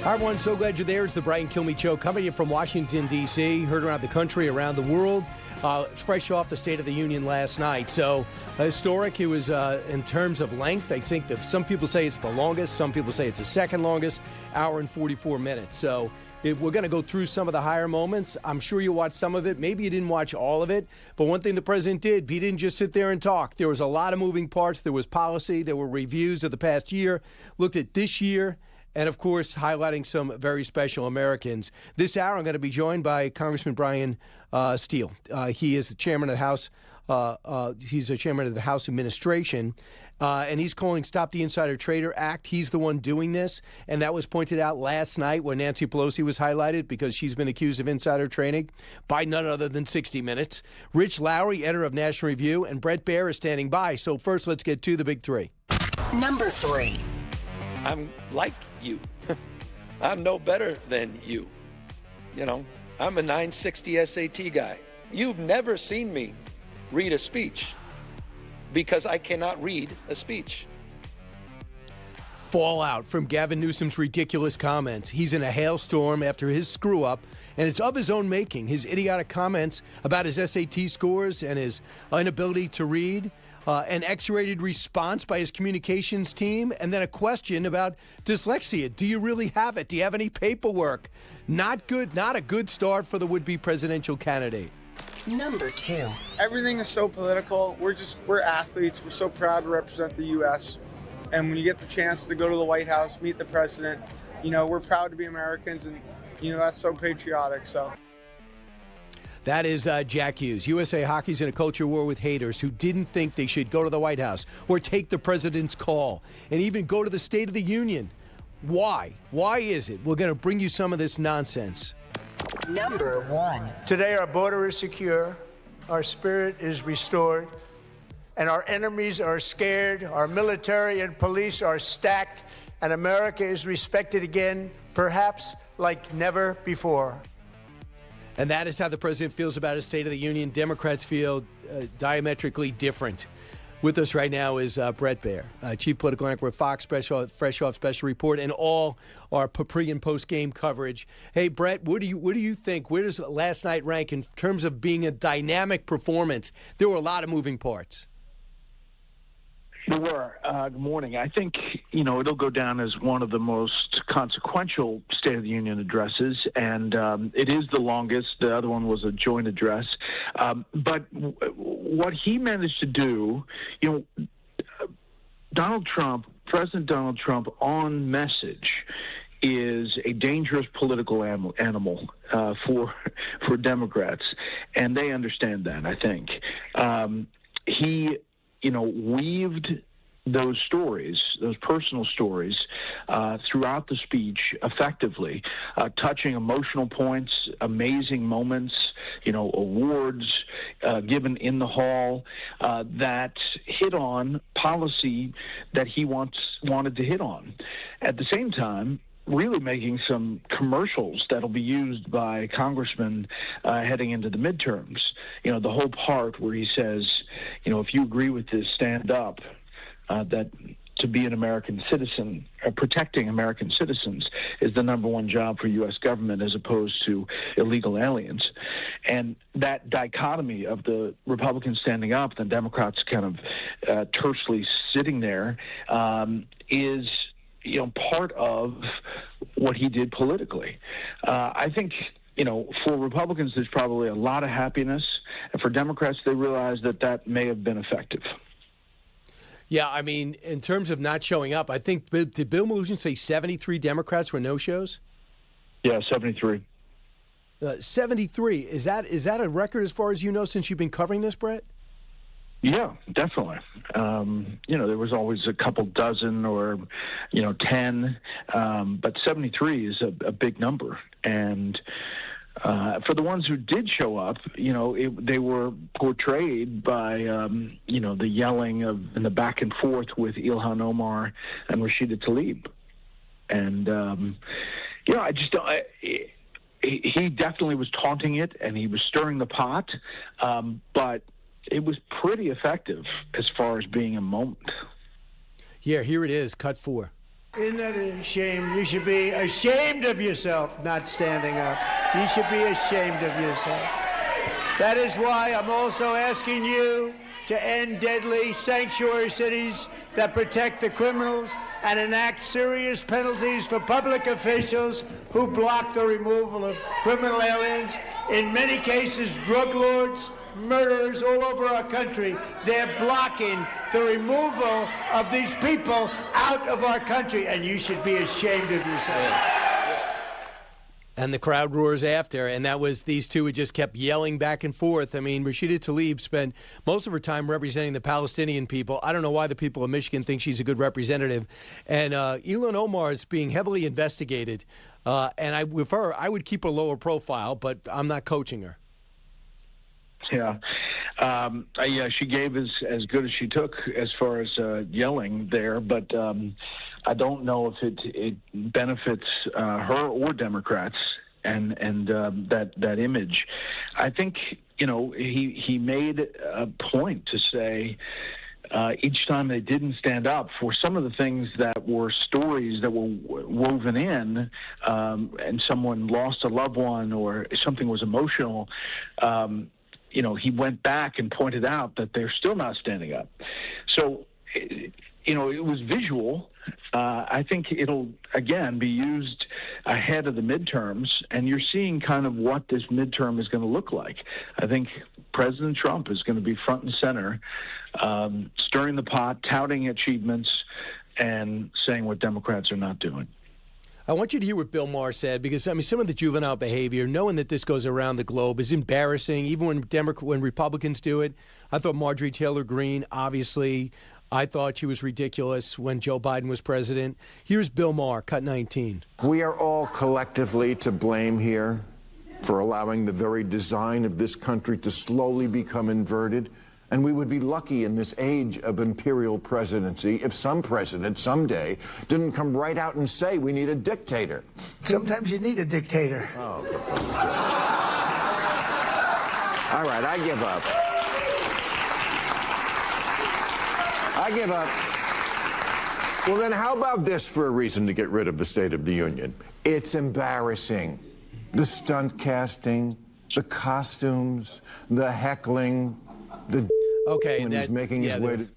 Hi, everyone. So glad you're there. It's the Bryan Kilmeade Show coming to you from Washington, D.C., heard around the country, around the world. Fresh off the State of the Union last night. So historic. It was in terms of length. I think that some people say it's the longest. Some people say it's the second longest, hour and 44 minutes. So if we're going to go through some of the higher moments. I'm sure you watched some of it. Maybe you didn't watch all of it. But one thing the president did, he didn't just sit there and talk. There was a lot of moving parts. There was policy. There were reviews of the past year. Looked at this year. And, of course, highlighting some very special Americans. This hour, I'm going to be joined by Congressman Bryan Steil. He is the chairman of the House. He's the chairman of the House Administration. And he's calling Stop the Insider Trader Act. He's the one doing this. And that was pointed out last night when Nancy Pelosi was highlighted because she's been accused of insider trading by none other than 60 Minutes. Rich Lowry, editor of National Review, and Bret Baier is standing by. So first, let's get to the big three. Number 3. I'm like you. I'm no better than you. You know, I'm a 960 SAT guy. You've never seen me read a speech because I cannot read a speech. Fallout from Gavin Newsom's ridiculous comments. He's in a hailstorm after his screw-up, and it's of his own making. His idiotic comments about his SAT scores and his inability to read. An X-rated response by his communications team, and then a question about dyslexia. Do you really have it? Do you have any paperwork? Not good. Not a good start for the would-be presidential candidate. Number 2. Everything is so political. We're athletes. We're so proud to represent the U.S. And when you get the chance to go to the White House, meet the president, you know, we're proud to be Americans, and, you know, that's so patriotic, so. That is Jack Hughes. USA Hockey's in a culture war with haters who didn't think they should go to the White House or take the president's call and even go to the State of the Union. Why? Why is it? We're going to bring you some of this nonsense. Number 1. Today our border is secure, our spirit is restored, and our enemies are scared, our military and police are stacked, and America is respected again, perhaps like never before. And that is how the president feels about his State of the Union. Democrats feel diametrically different. With us right now is Bret Baier, chief political anchor at Fox, fresh off special report, and all our pre- and post-game coverage. Hey, Bret, what do you think? Where does last night rank in terms of being a dynamic performance? There were a lot of moving parts. There were. Good morning. I think, it'll go down as one of the most consequential State of the Union addresses, and it is the longest. The other one was a joint address. But what he managed to do, President Donald Trump on message is a dangerous political animal for Democrats, and they understand that, I think. He weaved those stories, those personal stories, throughout the speech effectively, touching emotional points, amazing moments, awards given in the hall that hit on policy that he wanted to hit on. At the same time, really making some commercials that'll be used by congressmen heading into the midterms. The whole part where he says, if you agree with this, stand up, that to be an American citizen, protecting American citizens is the number one job for U.S. government as opposed to illegal aliens. And that dichotomy of the Republicans standing up and the Democrats kind of tersely sitting there is part of what he did politically. I think, for Republicans, there's probably a lot of happiness. And for Democrats, they realize that may have been effective. Yeah, I mean, in terms of not showing up, I think, did Bill Mnuchin say 73 Democrats were no-shows? Yeah, 73. 73. Is that a record as far as you know since you've been covering this, Bret? Yeah, definitely. There was always a couple dozen or, 10, but 73 is a big number. And for the ones who did show up, they were portrayed by, the yelling and the back and forth with Ilhan Omar and Rashida Tlaib. And, I just don't. He definitely was taunting it, and he was stirring the pot, but it was pretty effective as far as being a moment. Yeah, here it is, cut 4. Isn't that a shame? You should be ashamed of yourself not standing up. You should be ashamed of yourself. That is why I'm also asking you to end deadly sanctuary cities that protect the criminals and enact serious penalties for public officials who block the removal of criminal aliens. In many cases, drug lords, murderers all over our country, they're blocking the removal of these people out of our country, and you should be ashamed of yourself. And the crowd roars after, and that was these two who just kept yelling back and forth. I mean, Rashida Tlaib spent most of her time representing the Palestinian people. I don't know why the people of Michigan think she's a good representative. And Ilhan Omar is being heavily investigated. And with her, I would keep a lower profile, but I'm not coaching her. Yeah. Yeah, she gave as good as she took as far as yelling there, but I don't know if it benefits her or Democrats and that image. I think, he made a point to say each time they didn't stand up for some of the things that were stories that were woven in, and someone lost a loved one or something was emotional, he went back and pointed out that they're still not standing up. So, it was visual. I think it'll, again, be used ahead of the midterms, and you're seeing kind of what this midterm is going to look like. I think President Trump is going to be front and center, stirring the pot, touting achievements, and saying what Democrats are not doing. I want you to hear what Bill Maher said, because, some of the juvenile behavior, knowing that this goes around the globe, is embarrassing, even when Republicans do it. I thought Marjorie Taylor Greene, obviously, I thought she was ridiculous when Joe Biden was president. Here's Bill Maher, cut 19. We are all collectively to blame here for allowing the very design of this country to slowly become inverted. And we would be lucky in this age of imperial presidency if some president someday didn't come right out and say we need a dictator. Sometimes you need a dictator. Oh, for fuck's sake. All right, I give up. Well, then how about this for a reason to get rid of the State of the Union? It's embarrassing. The stunt casting, the costumes, the heckling, when he's making his way to...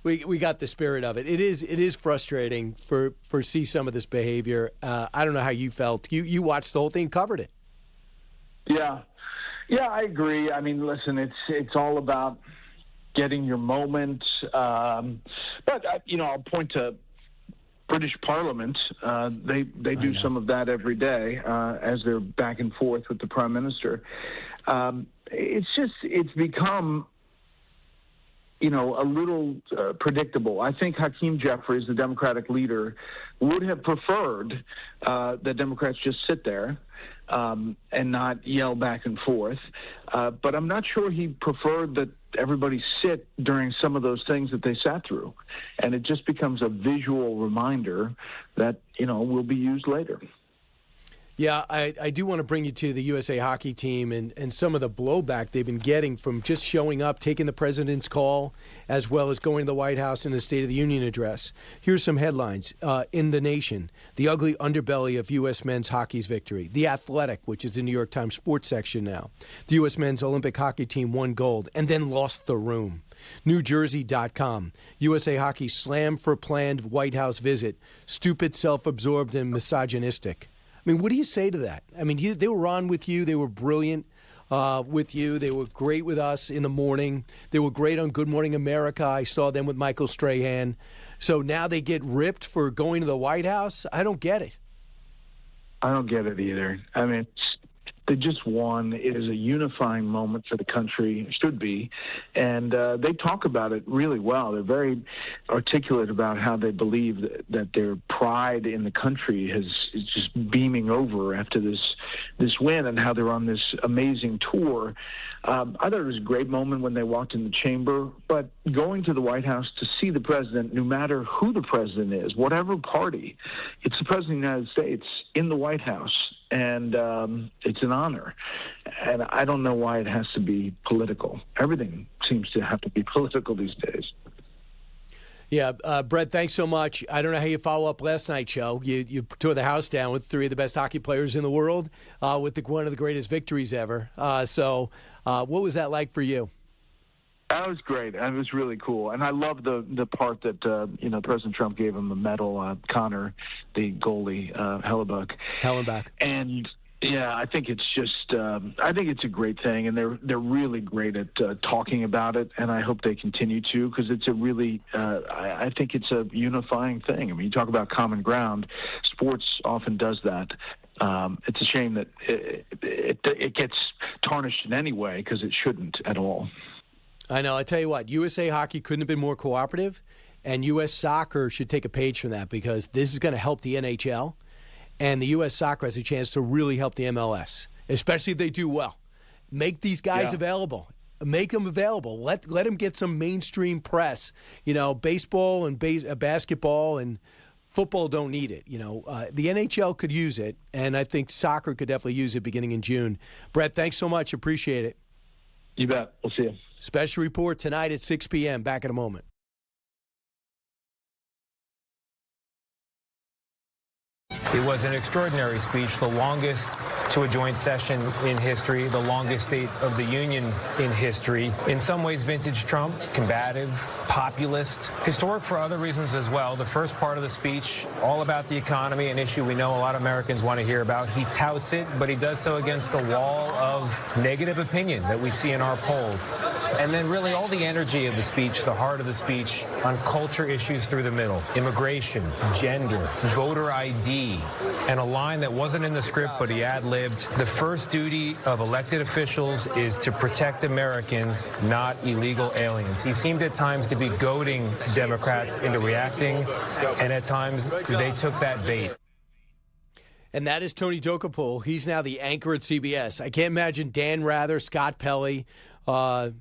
We got the spirit of it. It is frustrating for see some of this behavior. I don't know how you felt. You watched the whole thing, covered it. Yeah, I agree. I mean, listen, it's all about getting your moment. But I'll point to British Parliament. They do some of that every day as they're back and forth with the Prime Minister. It's become a little predictable. I think Hakeem Jeffries, the Democratic leader, would have preferred that Democrats just sit there and not yell back and forth. But I'm not sure he preferred that everybody sit during some of those things that they sat through. And it just becomes a visual reminder that, will be used later. Yeah, I do want to bring you to the USA hockey team and some of the blowback they've been getting from just showing up, taking the president's call, as well as going to the White House in the State of the Union address. Here's some headlines. In the Nation, the ugly underbelly of U.S. men's hockey's victory. The Athletic, which is the New York Times sports section now. The U.S. men's Olympic hockey team won gold and then lost the room. NewJersey.com. USA hockey slammed for planned White House visit. Stupid, self-absorbed, and misogynistic. I mean, what do you say to that? I mean, they were on with you. They were brilliant with you. They were great with us in the morning. They were great on Good Morning America. I saw them with Michael Strahan. So now they get ripped for going to the White House? I don't get it. I don't get it either. I mean, they just won. It is a unifying moment for the country. It should be. And they talk about it really well. They're very articulate about how they believe that their pride in the country is just beaming over after this win, and how they're on this amazing tour. I thought it was a great moment when they walked in the chamber, but going to the White House to see the president, no matter who the president is, whatever party, it's the president of the United States in the White House. And it's an honor. And I don't know why it has to be political. Everything seems to have to be political these days. Yeah, Bret, thanks so much. I don't know how you follow up last night's show. You tore the house down with three of the best hockey players in the world, with one of the greatest victories ever. So what was that like for you? That was great. It was really cool, and I love the part that President Trump gave him the medal, Connor, the goalie, Hellenbach, and yeah, I think it's just I think it's a great thing, and they're really great at talking about it, and I hope they continue to, because it's a really I think it's a unifying thing. I mean, you talk about common ground, sports often does that. It's a shame that it gets tarnished in any way, because it shouldn't at all. I know. I tell you what, USA Hockey couldn't have been more cooperative, and U.S. Soccer should take a page from that, because this is going to help the NHL, and the U.S. Soccer has a chance to really help the MLS, especially if they do well. Make these guys available. Make them available. Let them get some mainstream press. Baseball and basketball and football don't need it. The NHL could use it, and I think soccer could definitely use it beginning in June. Bret, thanks so much. Appreciate it. You bet. We'll see you. Special report tonight at 6 p.m. Back in a moment. It was an extraordinary speech, the longest to a joint session in history, the longest State of the Union in history. In some ways, vintage Trump, combative, populist, historic for other reasons as well. The first part of the speech, all about the economy, an issue we know a lot of Americans want to hear about. He touts it, but he does so against the wall of negative opinion that we see in our polls. And then really all the energy of the speech, the heart of the speech, on culture issues through the middle, immigration, gender, voter ID, and a line that wasn't in the script, but he ad-libbed. The first duty of elected officials is to protect Americans, not illegal aliens. He seemed at times to be goading Democrats into reacting, and at times they took that bait. And that is Tony Dokoupil. He's now the anchor at CBS. I can't imagine Dan Rather, Scott Pelley, Norah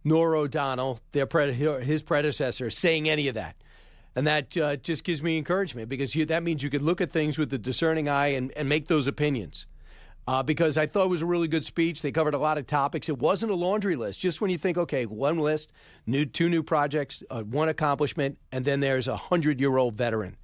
O'Donnell, his predecessor, saying any of that. And that just gives me encouragement, because that means you could look at things with a discerning eye and make those opinions. Because I thought it was a really good speech. They covered a lot of topics. It wasn't a laundry list. Just when you think, okay, one list, two new projects, one accomplishment, and then there's a 100-year-old veteran.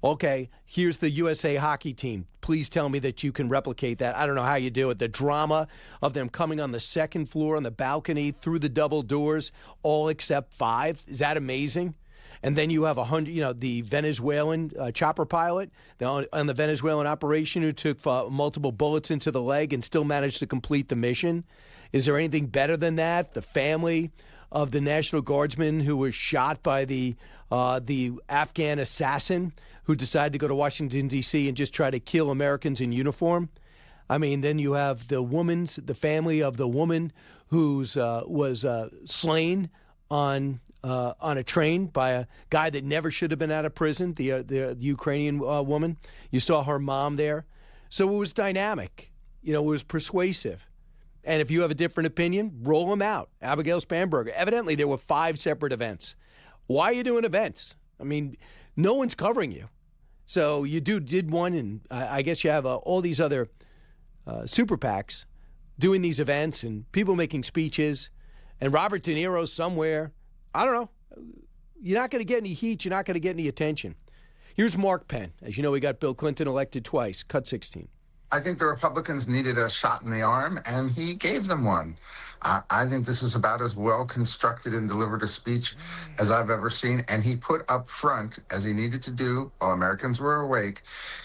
Okay, here's the USA Hockey team. Please tell me that you can replicate that. I don't know how you do it. The drama of them coming on the second floor on the balcony through the double doors, all except 5. Is that amazing? And then you have 100, the Venezuelan chopper pilot on the Venezuelan operation who took multiple bullets into the leg and still managed to complete the mission. Is there anything better than that? The family of the National Guardsman who was shot by the Afghan assassin who decided to go to Washington, D.C. and just try to kill Americans in uniform. I mean, then you have the family of the woman who's was slain on a train by a guy that never should have been out of prison, the Ukrainian woman. You saw her mom there. So it was dynamic. It was persuasive. And if you have a different opinion, roll them out. Abigail Spanberger. Evidently, there were 5 separate events. Why are you doing events? I mean, no one's covering you. So you did one, and I guess you have all these other super PACs doing these events and people making speeches, and Robert De Niro somewhere. I don't know. You're not going to get any heat. You're not going to get any attention. Here's Mark Penn. As you know, we got Bill Clinton elected twice. Cut 16. I think the Republicans needed a shot in the arm, and he gave them one. I think this was about as well constructed and delivered a speech as I've ever seen. And he put up front, as he needed to do while Americans were awake,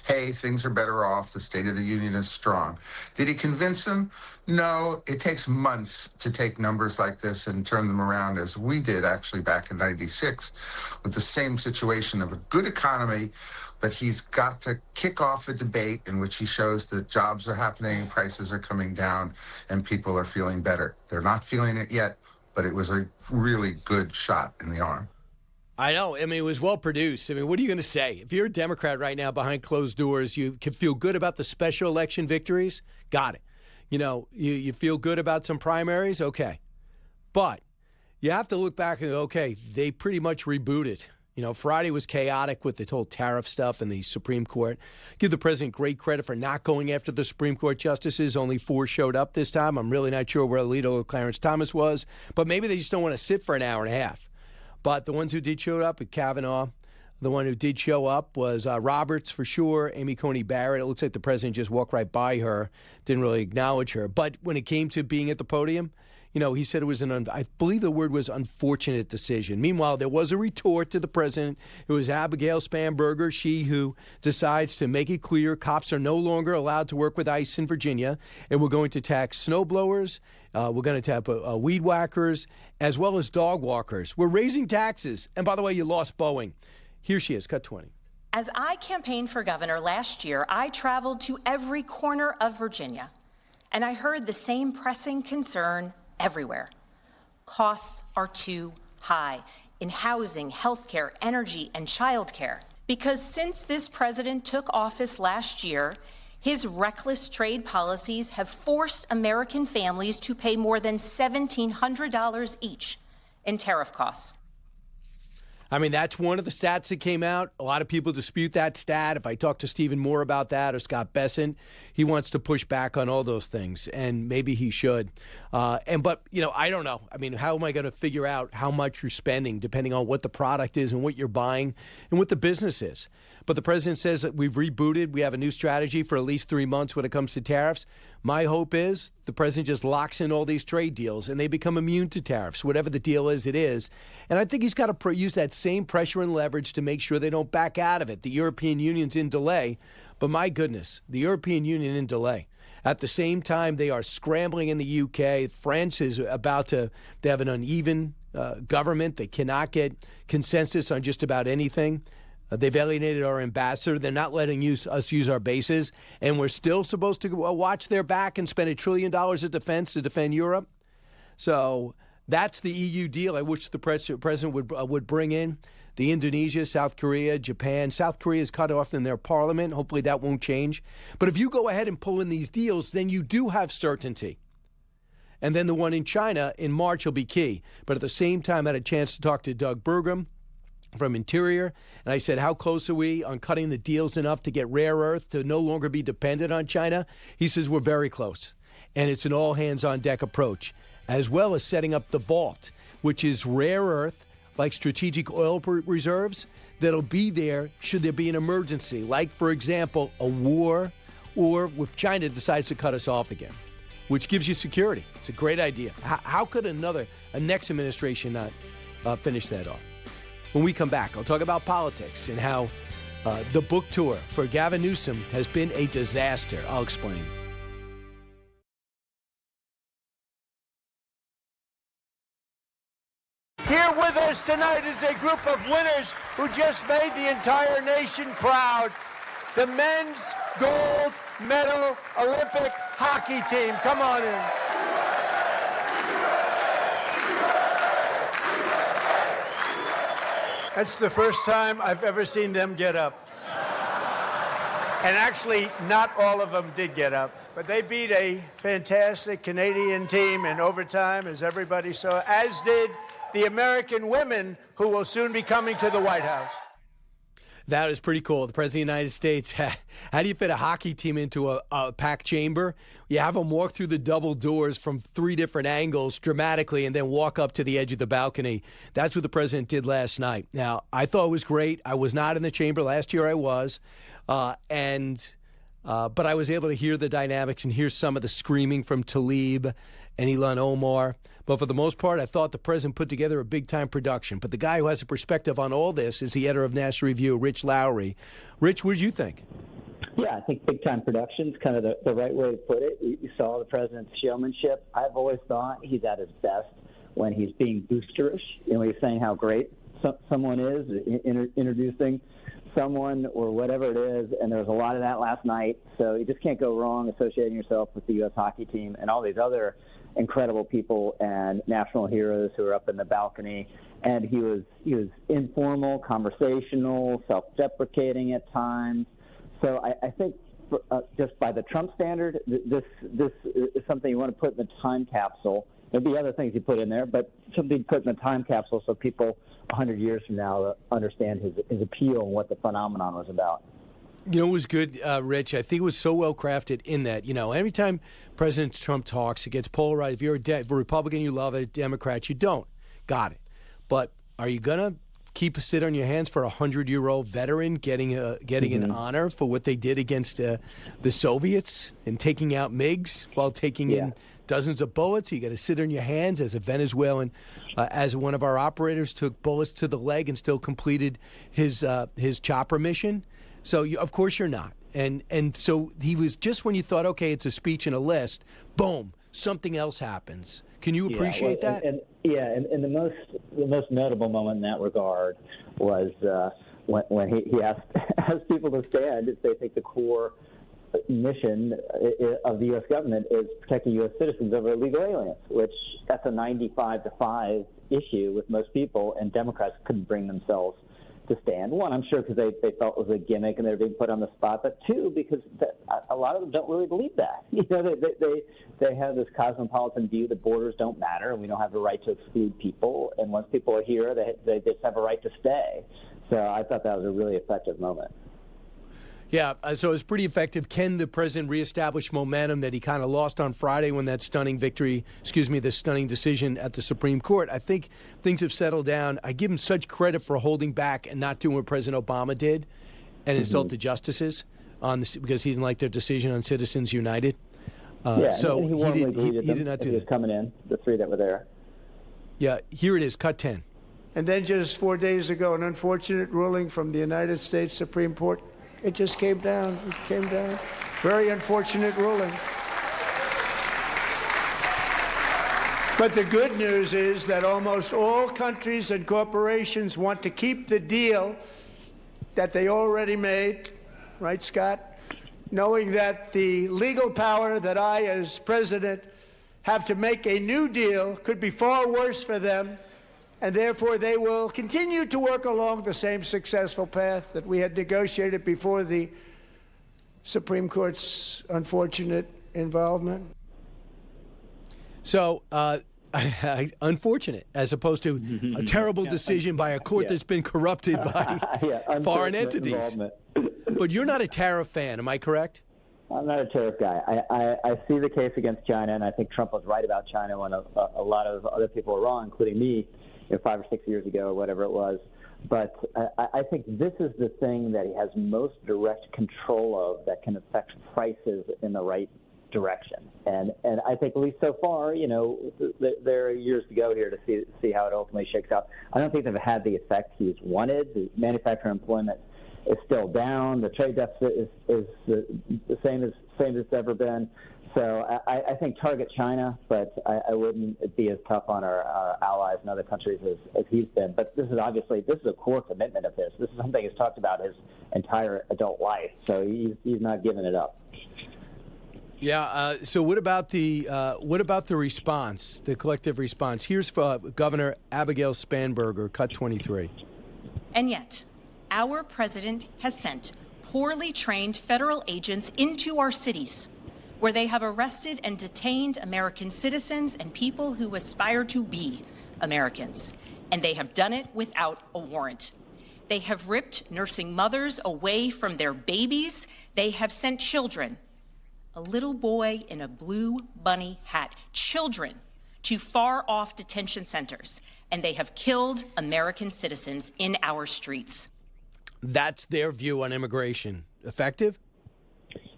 hey, things are better off. The State of the Union is strong. Did he convince them? No. It takes months to take numbers like this and turn them around, as we did actually back in '96 with the same situation of a good economy. But he's got to kick off a debate in which he shows that jobs are happening, prices are coming down, and people are feeling better. They're not feeling it yet, but it was a really good shot in the arm. I know. I mean, it was well produced. I mean, what are you going to say? If you're a Democrat right now behind closed doors, you can feel good about the special election victories. Got it. You feel good about some primaries. Okay. But you have to look back and go, okay, they pretty much rebooted. Friday was chaotic with the whole tariff stuff in the Supreme Court. Give the president great credit for not going after the Supreme Court justices. Only 4 showed up this time. I'm really not sure where Alito or Clarence Thomas was, but maybe they just don't want to sit for an hour and a half. But the ones who did show up at Kavanaugh, the one who did show up was Roberts for sure, Amy Coney Barrett. It looks like the president just walked right by her, didn't really acknowledge her. But when it came to being at the podium, he said it was I believe the word was unfortunate decision. Meanwhile, there was a retort to the president. It was Abigail Spanberger, she who decides to make it clear cops are no longer allowed to work with ICE in Virginia, and we're going to tax snowblowers. We're going to tap weed whackers as well as dog walkers. We're raising taxes. And by the way, you lost Boeing. Here she is, cut 20. As I campaigned for governor last year, I traveled to every corner of Virginia, and I heard the same pressing concern everywhere. Costs are too high in housing, healthcare, energy, and childcare. Because since this president took office last year, his reckless trade policies have forced American families to pay more than $1,700 each in tariff costs. I mean, that's one of the stats that came out. A lot of people dispute that stat. If I talk to Stephen Moore about that or Scott Bessent, he wants to push back on all those things, and maybe he should. But I don't know. I mean, how am I going to figure out how much you're spending depending on what the product is and what you're buying and what the business is? But the president says that we've rebooted. We have a new strategy for at least 3 months when it comes to tariffs. My hope is the president just locks in all these trade deals and they become immune to tariffs. Whatever the deal is, it is. And I think he's got to use that same pressure and leverage to make sure they don't back out of it. The European Union's in delay. But my goodness, the European Union in delay. At the same time, they are scrambling in the UK. France is about to have an uneven government. They cannot get consensus on just about anything. They've alienated our ambassador. They're not letting us use our bases. And we're still supposed to watch their back and spend $1 trillion of defense to defend Europe. So that's the EU deal I wish the president would bring in. The Indonesia, South Korea, Japan. South Korea is cut off in their parliament. Hopefully that won't change. But if you go ahead and pull in these deals, then you do have certainty. And then the one in China in March will be key. But at the same time, I had a chance to talk to Doug Burgum from Interior, and I said, how close are we on cutting the deals enough to get rare earth to no longer be dependent on China? He says, we're very close, and it's an all-hands-on-deck approach, as well as setting up the vault, which is rare earth, like strategic oil reserves, that'll be there should there be an emergency, like, for example, a war, or if China decides to cut us off again, which gives you security. It's a great idea. How could a next administration not finish that off? When we come back, I'll talk about politics and how the book tour for Gavin Newsom has been a disaster. I'll explain. Here with us tonight is a group of winners who just made the entire nation proud. The men's gold medal Olympic hockey team. Come on in. That's the first time I've ever seen them get up. And actually, not all of them did get up. But they beat a fantastic Canadian team in overtime, as everybody saw, as did the American women who will soon be coming to the White House. That is pretty cool. The President of the United States, how do you fit a hockey team into a packed chamber? You have them walk through the double doors from 3 different angles dramatically and then walk up to the edge of the balcony. That's what the president did last night. Now, I thought it was great. I was not in the chamber. Last year I was. But I was able to hear the dynamics and hear some of the screaming from Talib and Ilhan Omar. But for the most part, I thought the president put together a big-time production. But the guy who has a perspective on all this is the editor of National Review, Rich Lowry. Rich, what did you think? Yeah, I think big-time production is kind of the right way to put it. You saw the president's showmanship. I've always thought he's at his best when he's being boosterish. He's saying how great someone is, introducing someone or whatever it is, and there was a lot of that last night. So you just can't go wrong associating yourself with the U.S. hockey team and all these other incredible people and national heroes who are up in the balcony. And he was informal, conversational, self-deprecating at times. So I think just by the Trump standard, this is something you want to put in the time capsule. There'll be other things you put in there, but something put in the time capsule so people 100 years from now understand his appeal and what the phenomenon was about. You know, it was good, Rich. I think it was so well crafted in that, every time President Trump talks, it gets polarized. If you're a Republican, you love it. Democrat, you don't. Got it. But are you going to keep a sit on your hands for a 100-year-old veteran getting an honor for what they did against the Soviets and taking out MiGs while taking in dozens of bullets? You got to sit on your hands as a Venezuelan, as one of our operators took bullets to the leg and still completed his chopper mission. So of course you're not. And so he was just when you thought, okay, it's a speech and a list, boom, something else happens. Can you appreciate that? And the most notable moment in that regard was when he asked people to stand if they think the core mission of the U.S. government is protecting U.S. citizens over illegal aliens, which that's a 95-5 issue with most people, and Democrats couldn't bring themselves to stand. One, I'm sure because they felt it was a gimmick and they were being put on the spot, but two, because a lot of them don't really believe that. They have this cosmopolitan view that borders don't matter and we don't have the right to exclude people, and once people are here, they just have a right to stay. So I thought that was a really effective moment. Yeah, so it was pretty effective. Can the president reestablish momentum that he kind of lost on Friday when that the stunning decision at the Supreme Court? I think things have settled down. I give him such credit for holding back and not doing what President Obama did and insult the justices because he didn't like their decision on Citizens United. So he did not do that. Coming in, the three that were there. Yeah, here it is, cut 10. And then just 4 days ago, an unfortunate ruling from the United States Supreme Court. It just came down. It came down. Very unfortunate ruling. But the good news is that almost all countries and corporations want to keep the deal that they already made, right, Scott? Knowing that the legal power that I, as president, have to make a new deal could be far worse for them, and therefore they will continue to work along the same successful path that we had negotiated before the Supreme Court's unfortunate involvement. So, unfortunate, as opposed to a terrible decision by a court that's been corrupted by foreign entities. But you're not a tariff fan, am I correct? I'm not a tariff guy. I see the case against China, and I think Trump was right about China when a lot of other people were wrong, including me, 5 or 6 years ago or whatever it was. But I think this is the thing that he has most direct control of that can affect prices in the right direction. And I think at least so far, there are years to go here to see how it ultimately shakes out. I don't think they've had the effect he's wanted. The manufacturing employment is still down. The trade deficit is the same as it's ever been. So I think target China, but I wouldn't be as tough on our allies and other countries as he's been. But this is a core commitment of his. This is something he's talked about his entire adult life. So he's not giving it up. Yeah. So what about the response, the collective response? Here's Governor Abigail Spanberger, cut 23. And yet, our president has sent poorly trained federal agents into our cities, where they have arrested and detained American citizens and people who aspire to be Americans. And they have done it without a warrant. They have ripped nursing mothers away from their babies. They have sent children, a little boy in a blue bunny hat, children to far-off detention centers. And they have killed American citizens in our streets. That's their view on immigration. Effective?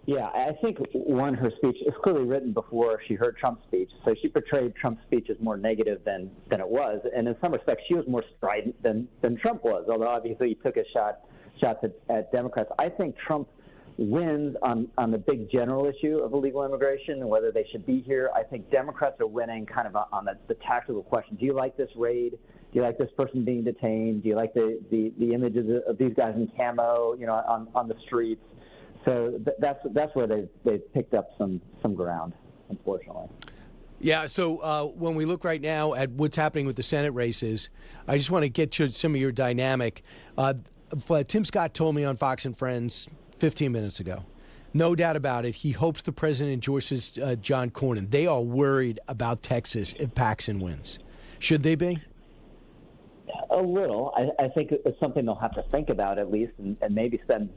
Yeah, I think, her speech is clearly written before she heard Trump's speech. So she portrayed Trump's speech as more negative than it was. And in some respects, she was more strident than Trump was, although obviously he took a shots at Democrats. I think Trump wins on the big general issue of illegal immigration and whether they should be here. I think Democrats are winning kind of on the tactical question. Do you like this raid? Do you like this person being detained? Do you like the images of these guys in camo, on the streets? So that's where they've picked up some ground, unfortunately. Yeah, so when we look right now at what's happening with the Senate races, I just want to get to some of your dynamic. Tim Scott told me on Fox and Friends 15 minutes ago, no doubt about it, he hopes the president endorses John Cornyn. They are worried about Texas if Paxton wins. Should they be? A little. I think it's something they'll have to think about at least, and maybe spend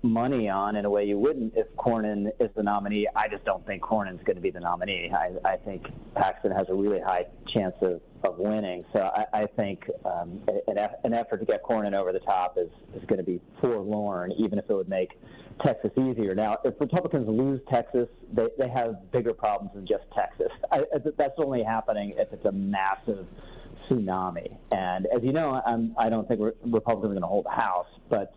money on in a way you wouldn't if Cornyn is the nominee. I just don't think Cornyn's going to be the nominee. I think Paxton has a really high chance of winning. So I think an effort to get Cornyn over the top is going to be forlorn, even if it would make Texas easier. Now, if Republicans lose Texas, they have bigger problems than just Texas. That's only happening if it's a massive tsunami. And as you know, I don't think Republicans are going to hold the House, but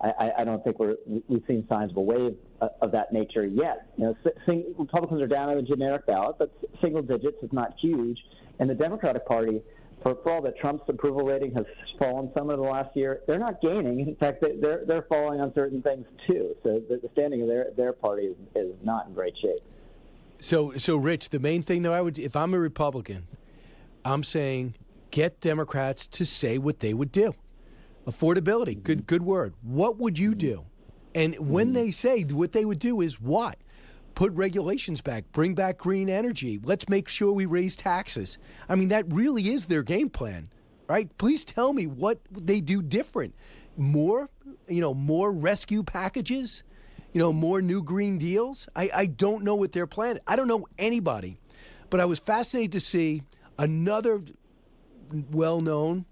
I don't think we've seen signs of a wave of that nature yet. You know, Republicans are down on the generic ballot, but single digits is not huge. And the Democratic Party, for all that Trump's approval rating has fallen some of the last year, they're not gaining. In fact, they're falling on certain things too. So the standing of their party is not in great shape. So Rich, the main thing though, if I'm a Republican, I'm saying get Democrats to say what they would do. Affordability, good word. What would you do? And when they say what they would do is what? Put regulations back, bring back green energy. Let's make sure we raise taxes. I mean, that really is their game plan, right? Please tell me what they do different. More rescue packages, more new Green Deals. I don't know what their plan is. I don't know anybody, but I was fascinated to see another well-known,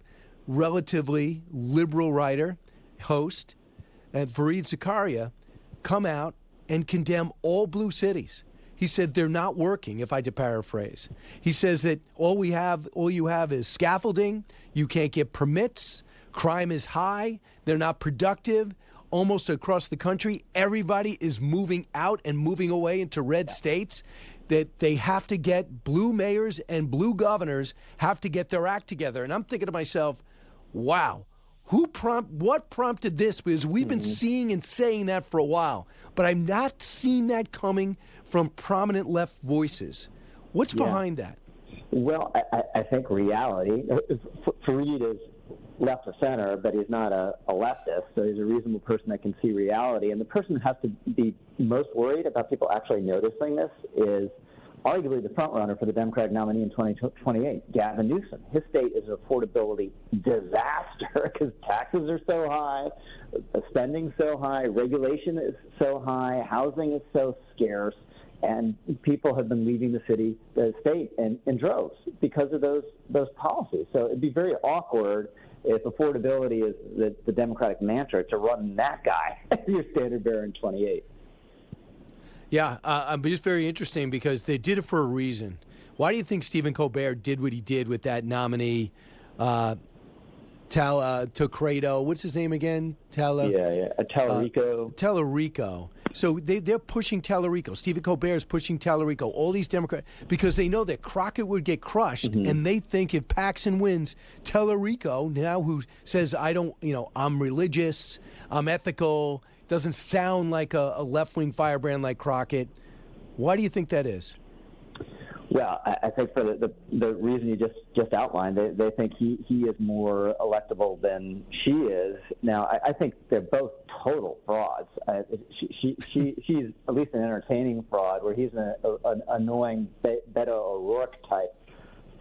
relatively liberal writer, host, Fareed Zakaria, come out and condemn all blue cities. He said they're not working, if I to paraphrase. He says that all you have is scaffolding, you can't get permits, crime is high, they're not productive. Almost across the country, everybody is moving out and moving away into red states. That they have to get blue mayors and blue governors have to get their act together. And I'm thinking to myself, wow, what prompted this? Because we've been seeing and saying that for a while, but I'm not seeing that coming from prominent left voices. What's behind that? Well, I think reality, Fareed is left of center, but he's not a leftist, so he's a reasonable person that can see reality. And the person who has to be most worried about people actually noticing this is arguably the front runner for the Democratic nominee in 2028, Gavin Newsom. His state is an affordability disaster because taxes are so high, spending so high, regulation is so high, housing is so scarce, and people have been leaving the state in droves because of those policies. So it'd be very awkward if affordability is the Democratic mantra to run that guy as your standard bearer in 28. Yeah, but it's very interesting because they did it for a reason. Why do you think Stephen Colbert did what he did with that nominee, Tallarico? What's his name again? Tallarico. Tallarico. So they're pushing Tallarico. Stephen Colbert is pushing Tallarico. All these Democrats, because they know that Crockett would get crushed, and they think if Paxton wins, Tallarico, now who says, I'm religious, I'm ethical, doesn't sound like a left-wing firebrand like Crockett. Why do you think that is? Well, I think for the reason you just outlined, they think he is more electable than she is. Now, I think they're both total frauds. She's at least an entertaining fraud, where he's an annoying Beto O'Rourke type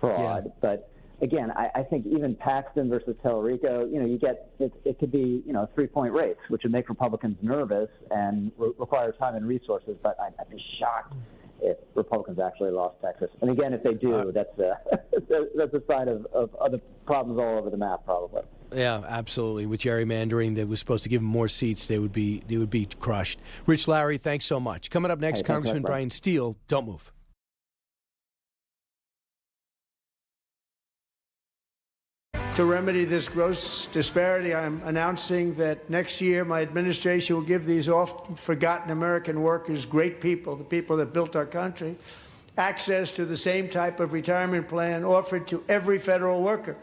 fraud. Yeah. But again, I think even Paxton versus Tallarico, you get it could be a 3-point race, which would make Republicans nervous and require time and resources. But I'd be shocked if Republicans actually lost Texas. And again, if they do, that's a sign of other problems all over the map, probably. Yeah, absolutely. With gerrymandering that was supposed to give them more seats, they would be crushed. Rich Lowry, thanks so much. Coming up next, Congressman Bryan Steil. Don't move. To remedy this gross disparity, I'm announcing that next year my administration will give these oft-forgotten American workers, great people, the people that built our country, access to the same type of retirement plan offered to every federal worker.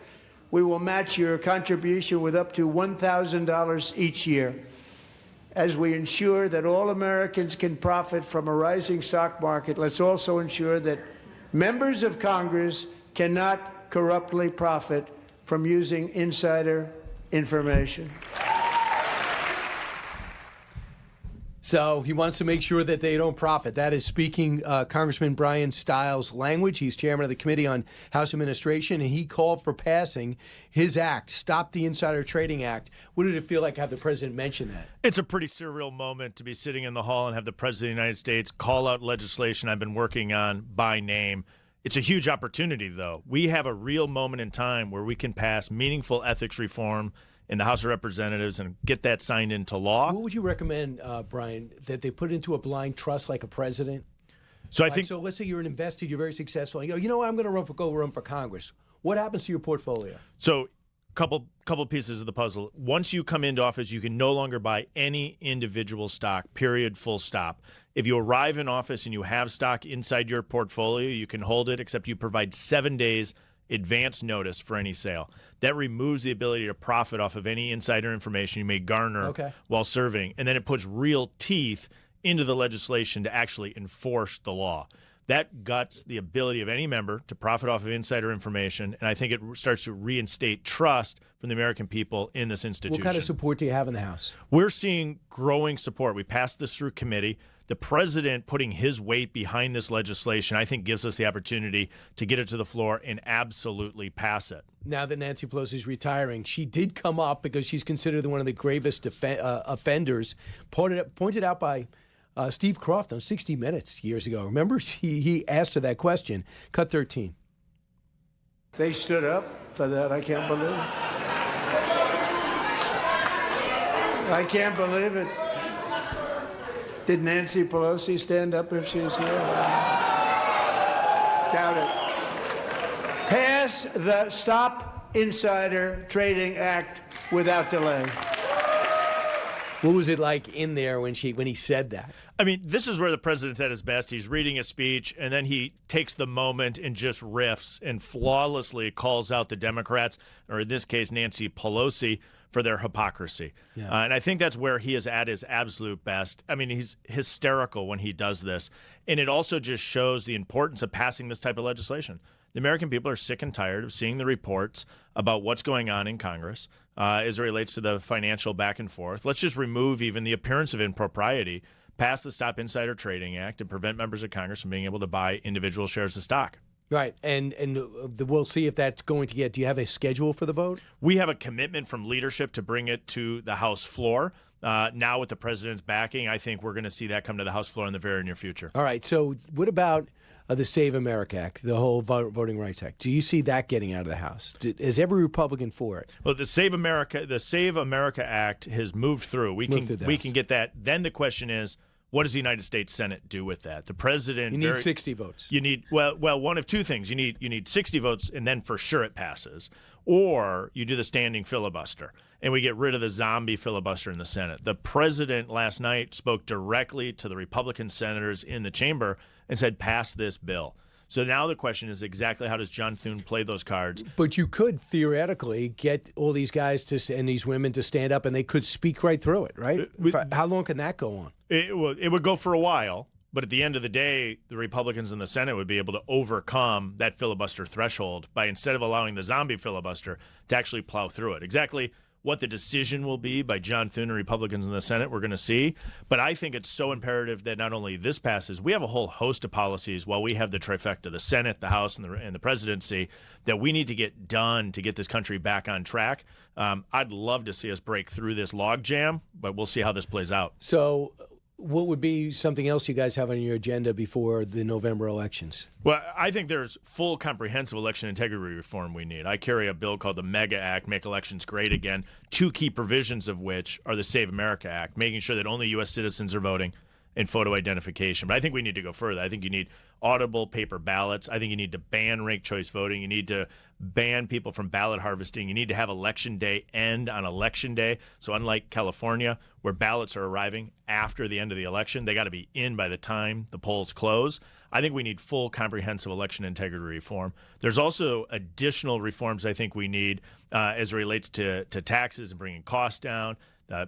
We will match your contribution with up to $1,000 each year. As we ensure that all Americans can profit from a rising stock market, let's also ensure that members of Congress cannot corruptly profit from using insider information. So he wants to make sure that they don't profit. That is speaking Congressman Bryan Steil's language. He's chairman of the Committee on House Administration, and he called for passing his act, Stop the Insider Trading Act. What did it feel like to have the president mention that? It's a pretty surreal moment to be sitting in the hall and have the president of the United States call out legislation I've been working on by name. It's a huge opportunity, though. We have a real moment in time where we can pass meaningful ethics reform in the House of Representatives and get that signed into law. What would you recommend, Brian, that they put into a blind trust like a president? So I think. So let's say you're an investor, you're very successful, and you go, you know what, I'm going to go run for Congress. What happens to your portfolio? So couple pieces of the puzzle. Once you come into office, you can no longer buy any individual stock, period, full stop. If you arrive in office and you have stock inside your portfolio, you can hold it, except you provide 7 days advance notice for any sale. That removes the ability to profit off of any insider information you may garner while serving. And then it puts real teeth into the legislation to actually enforce the law. That guts the ability of any member to profit off of insider information, and I think it starts to reinstate trust from the American people in this institution. What kind of support do you have in the House? We're seeing growing support. We passed this through committee. The president putting his weight behind this legislation, I think, gives us the opportunity to get it to the floor and absolutely pass it. Now that Nancy Pelosi is retiring, she did come up because she's considered one of the gravest offenders, pointed out by Steve Croft on 60 Minutes years ago. Remember, he asked her that question. Cut 13. They stood up for that. I can't believe it. I can't believe it. Did Nancy Pelosi stand up if she's here? Doubt it. Pass the Stop Insider Trading Act without delay. What was it like in there when he said that? I mean, this is where the president's at his best. He's reading a speech, and then he takes the moment and just riffs and flawlessly calls out the Democrats, or in this case, Nancy Pelosi, for their hypocrisy. Yeah. And I think that's where he is at his absolute best. I mean, he's hysterical when he does this. And it also just shows the importance of passing this type of legislation. The American people are sick and tired of seeing the reports about what's going on in Congress as it relates to the financial back and forth. Let's just remove even the appearance of impropriety, pass the Stop Insider Trading Act, and prevent members of Congress from being able to buy individual shares of stock. Right, and we'll see if that's going to get. Do you have a schedule for the vote? We have a commitment from leadership to bring it to the House floor. Now with the president's backing, I think we're going to see that come to the House floor in the very near future. All right, so what about the Save America Act, the whole Voting Rights Act? Do you see that getting out of the House? Is every Republican for it? Well, the Save America Act has moved through. We can get that. Then the question is, what does the United States Senate do with that? The president. You need 60 votes. You need one of two things. You need 60 votes, and then for sure it passes. Or you do the standing filibuster, and we get rid of the zombie filibuster in the Senate. The president last night spoke directly to the Republican senators in the chamber and said, pass this bill. So now the question is exactly how does John Thune play those cards? But you could theoretically get all these guys and these women to stand up, and they could speak right through it, right? How long can that go on? It would go for a while, but at the end of the day, the Republicans in the Senate would be able to overcome that filibuster threshold by, instead of allowing the zombie filibuster, to actually plow through it. Exactly what the decision will be by John Thune and Republicans in the Senate, we're going to see. But I think it's so imperative that not only this passes, we have a whole host of policies while we have the trifecta, the Senate, the House, and the presidency, that we need to get done to get this country back on track. I'd love to see us break through this logjam, but we'll see how this plays out. So what would be something else you guys have on your agenda before the November elections? Well, I think there's full comprehensive election integrity reform we need. I carry a bill called the MEGA Act, Make Elections Great Again, two key provisions of which are the Save America Act, making sure that only U.S. citizens are voting, and photo identification. But I think we need to go further. I think you need audible paper ballots. I think you need to ban ranked choice voting. You need to ban people from ballot harvesting. You need to have Election Day end on Election Day. So unlike California, where ballots are arriving after the end of the election, they got to be in by the time the polls close. I think we need full comprehensive election integrity reform. There's also additional reforms I think we need as it relates to taxes and bringing costs down,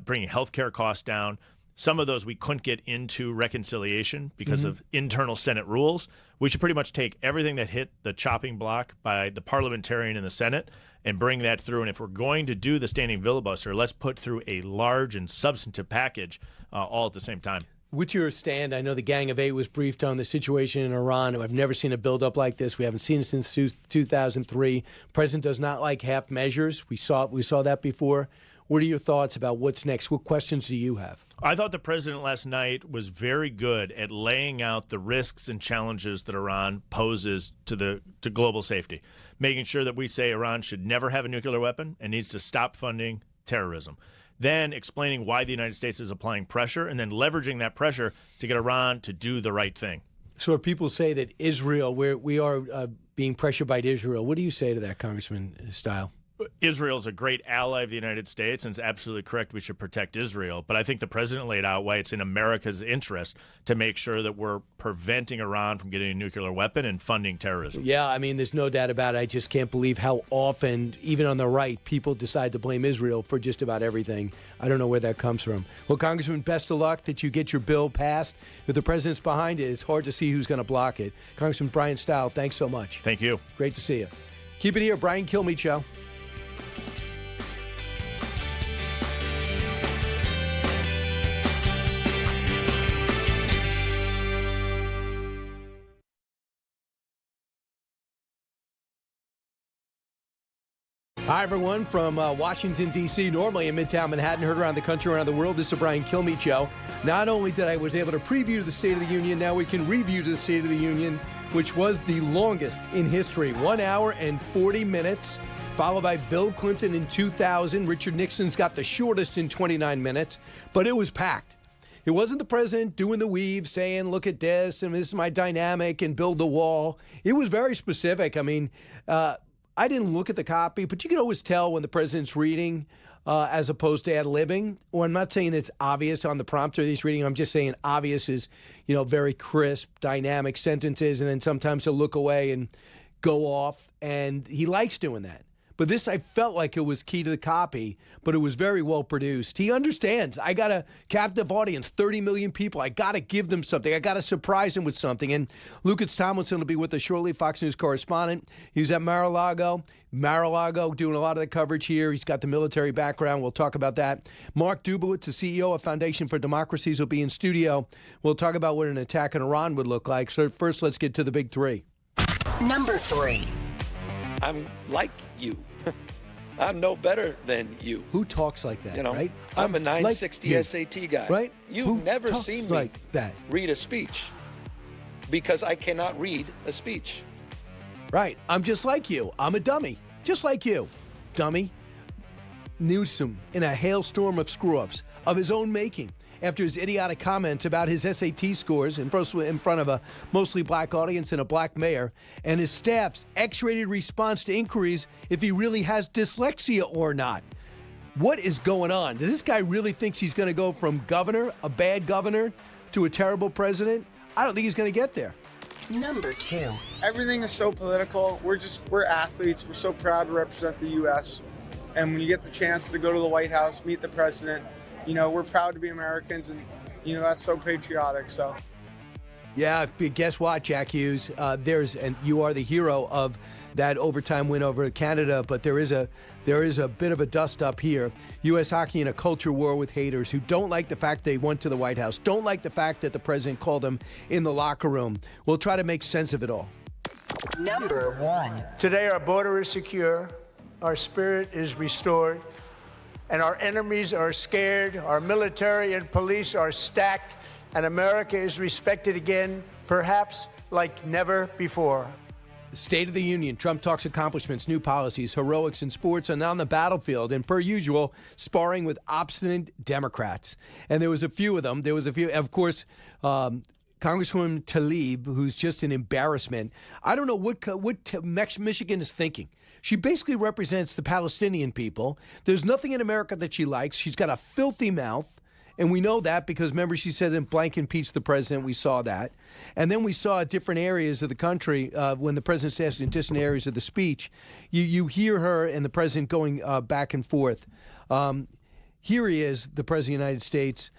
bringing healthcare costs down. Some of those we couldn't get into reconciliation because of internal Senate rules. We should pretty much take everything that hit the chopping block by the parliamentarian in the Senate and bring that through. And if we're going to do the standing filibuster, let's put through a large and substantive package all at the same time. What's your stand? I know the Gang of Eight was briefed on the situation in Iran. I've never seen a buildup like this. We haven't seen it since 2003. President does not like half measures. We saw that before. What are your thoughts about what's next? What questions do you have? I thought the president last night was very good at laying out the risks and challenges that Iran poses to global safety, making sure that we say Iran should never have a nuclear weapon and needs to stop funding terrorism. Then explaining why the United States is applying pressure and then leveraging that pressure to get Iran to do the right thing. So if people say that Israel, we are being pressured by Israel, what do you say to that, Congressman Steil? Israel is a great ally of the United States, and it's absolutely correct we should protect Israel. But I think the president laid out why it's in America's interest to make sure that we're preventing Iran from getting a nuclear weapon and funding terrorism. Yeah, I mean, there's no doubt about it. I just can't believe how often, even on the right, people decide to blame Israel for just about everything. I don't know where that comes from. Well, Congressman, best of luck that you get your bill passed. If the president's behind it, it's hard to see who's going to block it. Congressman Bryan Steil, thanks so much. Thank you. Great to see you. Keep it here, Bryan Kilmeade Show. Hi, everyone, from Washington, D.C., normally in Midtown Manhattan, heard around the country, around the world. This is the Bryan Kilmeade Show. Not only did I was able to preview the State of the Union, now we can review the State of the Union, which was the longest in history, 1 hour and 40 minutes, followed by Bill Clinton in 2000. Richard Nixon's got the shortest in 29 minutes, but it was packed. It wasn't the president doing the weave, saying, look at this, and this is my dynamic, and build the wall. It was very specific. I mean, I didn't look at the copy, but you can always tell when the president's reading as opposed to ad-libbing. Or I'm not saying it's obvious on the prompter that he's reading. I'm just saying obvious is, very crisp, dynamic sentences, and then sometimes he'll look away and go off, and he likes doing that. But this, I felt like it was key to the copy, but it was very well produced. He understands. I got a captive audience, 30 million people. I got to give them something. I got to surprise them with something. And Lucas Tomlinson will be with us shortly, Fox News correspondent. He was at Mar-a-Lago, doing a lot of the coverage here. He's got the military background. We'll talk about that. Mark Dubowitz, the CEO of Foundation for Democracies, will be in studio. We'll talk about what an attack on Iran would look like. So first, let's get to the big three. Number 3. I'm like you. I'm no better than you. Who talks like that, right? I'm a 960 like SAT guy. Right? You've never seen me like that. read a speech because I cannot read a speech. Right. I'm just like you. I'm a dummy. Just like you. Dummy. Newsom in a hailstorm of screw-ups of his own making after his idiotic comments about his SAT scores in front of a mostly black audience and a black mayor, and his staff's X-rated response to inquiries if he really has dyslexia or not. What is going on? Does this guy really think he's going to go from governor, a bad governor, to a terrible president? I don't think he's going to get there. Number 2. Everything is so political. We're athletes. We're so proud to represent the U.S. And when you get the chance to go to the White House, meet the president, we're proud to be Americans, and, that's so patriotic. So, yeah, guess what, Jack Hughes? And you are the hero of that overtime win over Canada, but there is a bit of a dust up here. U.S. hockey in a culture war with haters who don't like the fact they went to the White House, don't like the fact that the president called them in the locker room. We'll try to make sense of it all. Number 1. Today, our border is secure, our spirit is restored, and our enemies are scared, our military and police are stacked, and America is respected again, perhaps like never before. State of the Union. Trump talks accomplishments, new policies, heroics in sports, and on the battlefield, and per usual, sparring with obstinate Democrats. And there was a few of them. Of course, Congresswoman Tlaib, who's just an embarrassment. I don't know what Michigan is thinking. She basically represents the Palestinian people. There's nothing in America that she likes. She's got a filthy mouth, and we know that because, remember, she said in blank impeached the president. We saw that. And then we saw at different areas of the country, when the president's asked in different areas of the speech, you hear her and the president going back and forth. Here he is, the president of the United States,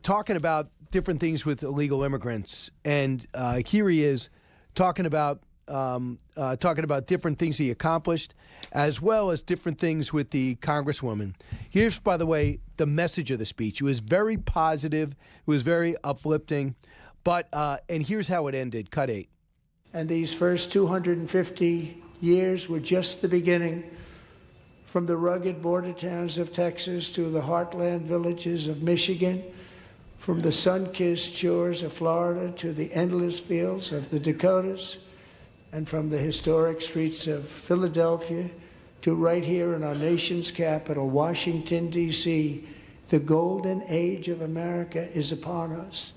talking about different things with illegal immigrants. And here he is talking about talking about different things he accomplished, as well as different things with the Congresswoman. Here's, by the way, the message of the speech. It was very positive. It was very uplifting. But and here's how it ended. Cut 8. And these first 250 years were just the beginning. From the rugged border towns of Texas to the heartland villages of Michigan, from the sun-kissed shores of Florida to the endless fields of the Dakotas, and from the historic streets of Philadelphia to right here in our nation's capital, Washington, D.C., the golden age of America is upon us.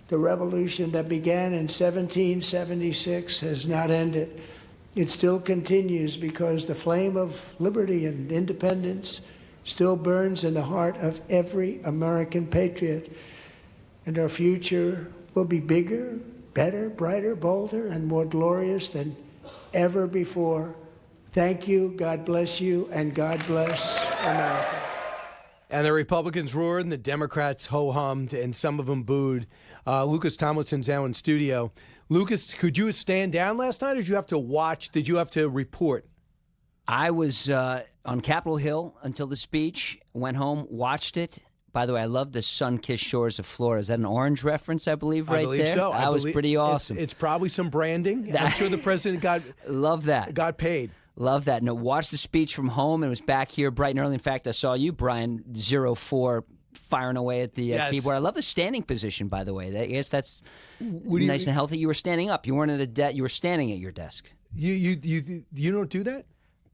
The revolution that began in 1776 has not ended. It still continues because the flame of liberty and independence still burns in the heart of every American patriot. And our future will be bigger, better, brighter, bolder, and more glorious than ever before. Thank you, God bless you, and God bless America. And the Republicans roared, and the Democrats ho-hummed, and some of them booed. Lucas Tomlinson's now in studio. Lucas, could you stand down last night, or did you have to watch? Did you have to report? I was on Capitol Hill until the speech, went home, watched it. By the way, I love the sun-kissed shores of Florida. Is that an Orange reference, I believe, right there? I believe so. That was pretty awesome. It's probably some branding. I'm sure the president got love that. Got paid. Love that. No, watched the speech from home, and it was back here bright and early. In fact, I saw you, Bryan, 04, firing away at the keyboard. I love the standing position, by the way. I guess that's nice and healthy. You were standing up. You weren't at a desk. You were standing at your desk. You don't do that?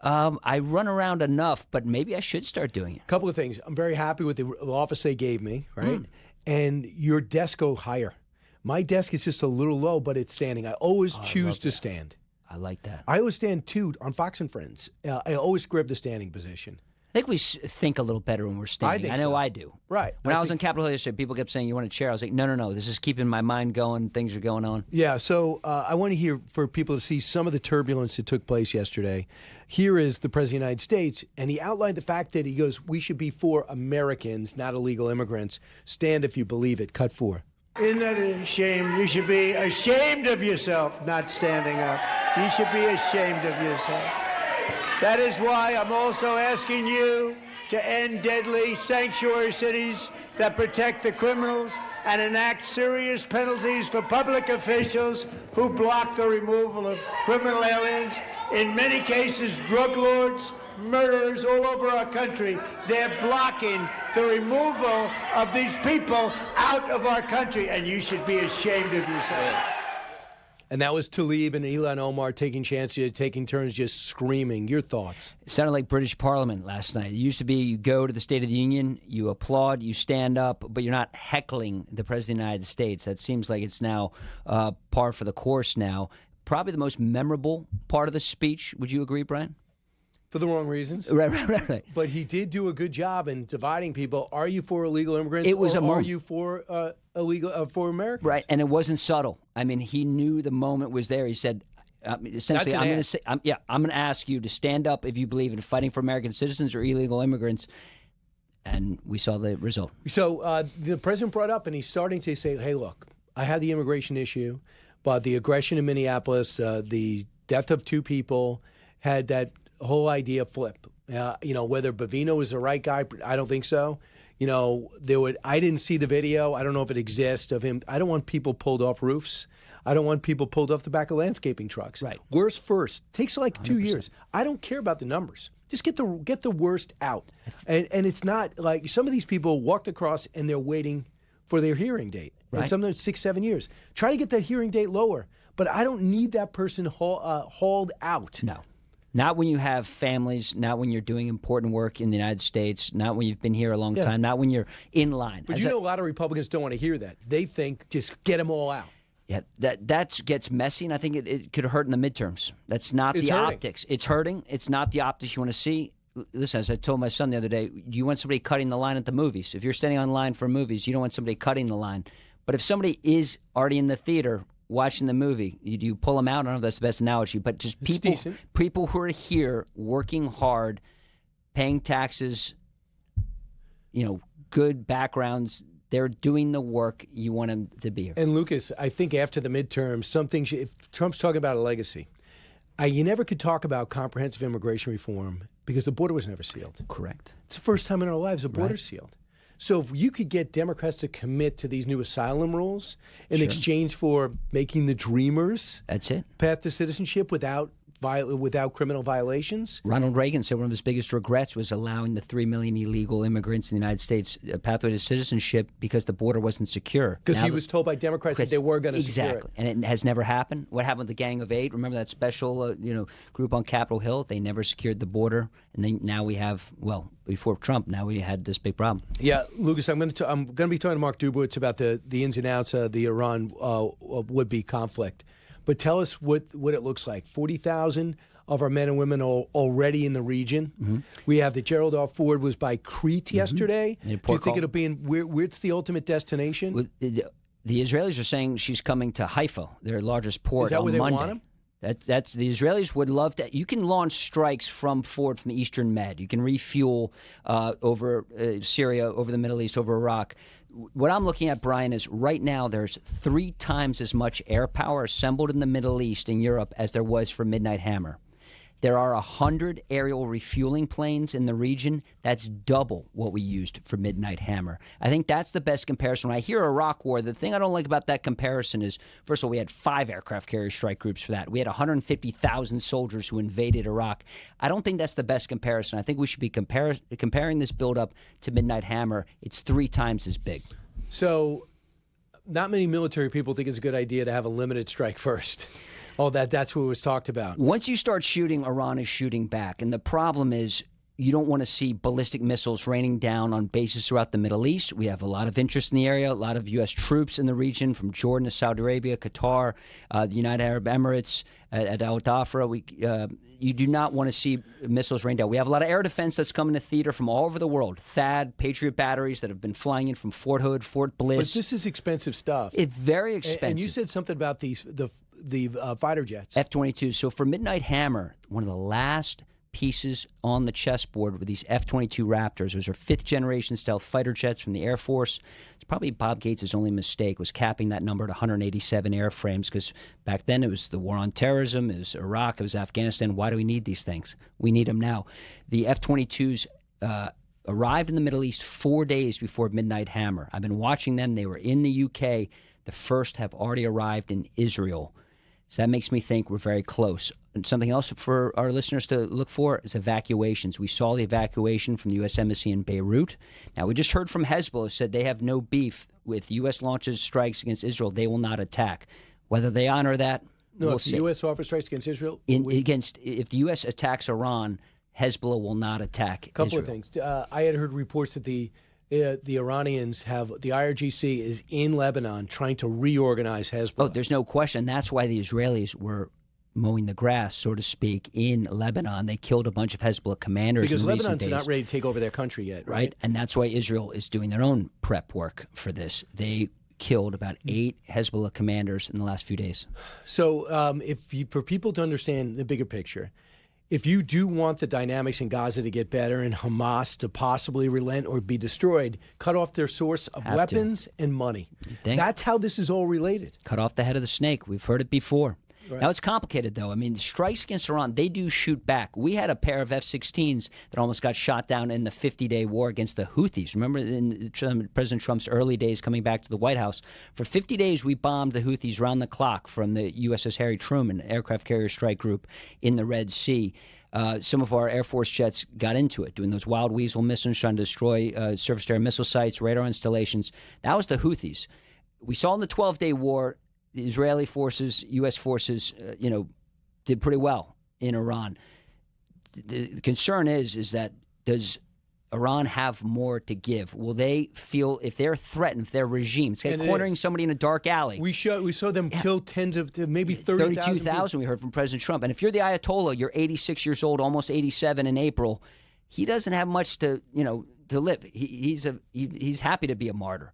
I run around enough, but maybe I should start doing it. A couple of things. I'm very happy with the office they gave me, right? And your desk go higher. My desk is just a little low, but it's standing. I always choose to stand. I like that. I always stand, too, on Fox and Friends. I always grab the standing position. I think we think a little better when we're standing. I know I do. Right. When I was on Capitol Hill yesterday, people kept saying, you want a chair? I was like, no. This is keeping my mind going. Things are going on. Yeah, so I want to hear for people to see some of the turbulence that took place yesterday. Here is the President of the United States, and he outlined the fact that he goes, we should be for Americans, not illegal immigrants. Stand if you believe it. Cut 4. Isn't that a shame? You should be ashamed of yourself not standing up. You should be ashamed of yourself. That is why I'm also asking you to end deadly sanctuary cities that protect the criminals and enact serious penalties for public officials who block the removal of criminal aliens. In many cases, drug lords, murderers all over our country, they're blocking the removal of these people out of our country, and you should be ashamed of yourself. And that was Tlaib and Ilhan Omar taking chances, taking turns just screaming. Your thoughts? It sounded like British Parliament last night. It used to be you go to the State of the Union, you applaud, you stand up, but you're not heckling the President of the United States. That seems like it's now par for the course now. Probably the most memorable part of the speech. Would you agree, Bryan? For the wrong reasons. Right. But he did do a good job in dividing people. Are you for illegal immigrants? It was or are you for for Americans? Right, and it wasn't subtle. I mean, he knew the moment was there. He said, essentially, I'm going to ask you to stand up if you believe in fighting for American citizens or illegal immigrants. And we saw the result. So the president brought up, and he's starting to say, hey, look, I had the immigration issue, but the aggression in Minneapolis, the death of 2 people, had that whole idea flip. Whether Bavino is the right guy, I don't think so. I didn't see the video. I don't know if it exists of him. I don't want people pulled off roofs. I don't want people pulled off the back of landscaping trucks. Right. Worst first. Takes like 2 years. I don't care about the numbers. Just get the worst out. And it's not like some of these people walked across and they're waiting for their hearing date. Right. And some of them 6-7 years. Try to get that hearing date lower. But I don't need that person hauled out. No. Not when you have families, not when you're doing important work in the United States, not when you've been here a long time, not when you're in line. But a lot of Republicans don't want to hear that. They think just get them all out. Yeah, that gets messy, and I think it could hurt in the midterms. That's not the optics. It's hurting. It's not the optics you want to see. Listen, as I told my son the other day, do you want somebody cutting the line at the movies? If you're standing on line for movies, you don't want somebody cutting the line. But if somebody is already in the theater watching the movie, you pull them out. I don't know if that's the best analogy, but just people who are here working hard, paying taxes, good backgrounds. They're doing the work. You want them to be here. And Lucas, I think after the midterms, if Trump's talking about a legacy, You never could talk about comprehensive immigration reform because the border was never sealed. Correct. It's the first time in our lives the border's sealed. So if you could get Democrats to commit to these new asylum rules in exchange for making the Dreamers path to citizenship without criminal violations. Ronald Reagan said one of his biggest regrets was allowing the 3 million illegal immigrants in the United States a pathway to citizenship because the border wasn't secure. Because he was told by Democrats that they were going to secure it. Exactly, and it has never happened. What happened with the Gang of Eight? Remember that special group on Capitol Hill? They never secured the border, and then now we have, before Trump, now we had this big problem. Yeah, Lucas, I'm going to be talking to Mark Dubowitz about the ins and outs of the Iran would-be conflict. But tell us what it looks like. 40,000 of our men and women are already in the region. Mm-hmm. We have the Gerald R. Ford was by Crete yesterday. Do you think it'll be where's the ultimate destination? Well, the Israelis are saying she's coming to Haifa, their largest port, Is that on where they Monday. want him? That's the Israelis would love to. You can launch strikes from Ford from the Eastern Med. You can refuel over Syria, over the Middle East, over Iraq. What I'm looking at, Bryan, is right now there's 3 times as much air power assembled in the Middle East and Europe as there was for Midnight Hammer. There are 100 aerial refueling planes in the region. That's double what we used for Midnight Hammer. I think that's the best comparison. When I hear Iraq War, the thing I don't like about that comparison is, first of all, we had 5 aircraft carrier strike groups for that. We had 150,000 soldiers who invaded Iraq. I don't think that's the best comparison. I think we should be comparing this buildup to Midnight Hammer. It's 3 times as big. So not many military people think it's a good idea to have a limited strike first. Oh, that's what was talked about. Once you start shooting, Iran is shooting back. And the problem is you don't want to see ballistic missiles raining down on bases throughout the Middle East. We have a lot of interest in the area, a lot of U.S. troops in the region, from Jordan to Saudi Arabia, Qatar, the United Arab Emirates, at Al Dhafra. You do not want to see missiles rain down. We have a lot of air defense that's coming to theater from all over the world. THAAD, Patriot batteries that have been flying in from Fort Hood, Fort Bliss. But this is expensive stuff. It's very expensive. And you said something about the fighter jets. F-22. So for Midnight Hammer, one of the last pieces on the chessboard with these F-22 Raptors. Those are 5th-generation stealth fighter jets from the Air Force. It's probably Bob Gates' only mistake was capping that number at 187 airframes, because back then it was the war on terrorism, it was Iraq, it was Afghanistan. Why do we need these things? We need them now. The F-22s arrived in the Middle East 4 days before Midnight Hammer. I've been watching them. They were in the UK. The first have already arrived in Israel. So that makes me think we're very close. And something else for our listeners to look for is evacuations. We saw the evacuation from the U.S. Embassy in Beirut. Now, we just heard from Hezbollah said they have no beef with U.S. launches strikes against Israel. They will not attack. Whether they honor that, we'll if see. the U.S. offers strikes against Israel? If the U.S. attacks Iran, Hezbollah will not attack Israel. Couple of things. I had heard reports that the Iranians the IRGC is in Lebanon trying to reorganize Hezbollah. Oh, there's no question. That's why the Israelis were mowing the grass, so to speak, in Lebanon. They killed a bunch of Hezbollah commanders because in recent Lebanon's days. not ready to take over their country yet, right? And that's why Israel is doing their own prep work for this. They killed about 8 Hezbollah commanders in the last few days. So for people to understand the bigger picture, if you do want the dynamics in Gaza to get better and Hamas to possibly relent or be destroyed, cut off their source of weapons and money. That's how this is all related. Cut off the head of the snake. We've heard it before. Right. Now, it's complicated, though. I mean, strikes against Iran, they do shoot back. We had a pair of F-16s that almost got shot down in the 50-day war against the Houthis. Remember in President Trump's early days coming back to the White House? For 50 days, we bombed the Houthis round the clock from the USS Harry Truman aircraft carrier strike group in the Red Sea. Some of our Air Force jets got into it, doing those Wild Weasel missiles, trying to destroy surface-to-air missile sites, radar installations. That was the Houthis. We saw in the 12-day war, the Israeli forces, U.S. forces, did pretty well in Iran. The concern is that does Iran have more to give? Will they feel, if they're threatened, if their regime, it's like cornering somebody in a dark alley. We saw them kill tens of maybe 32,000. We heard from President Trump. And if you're the Ayatollah, you're 86 years old, almost 87 in April. He doesn't have much to live. He's happy to be a martyr.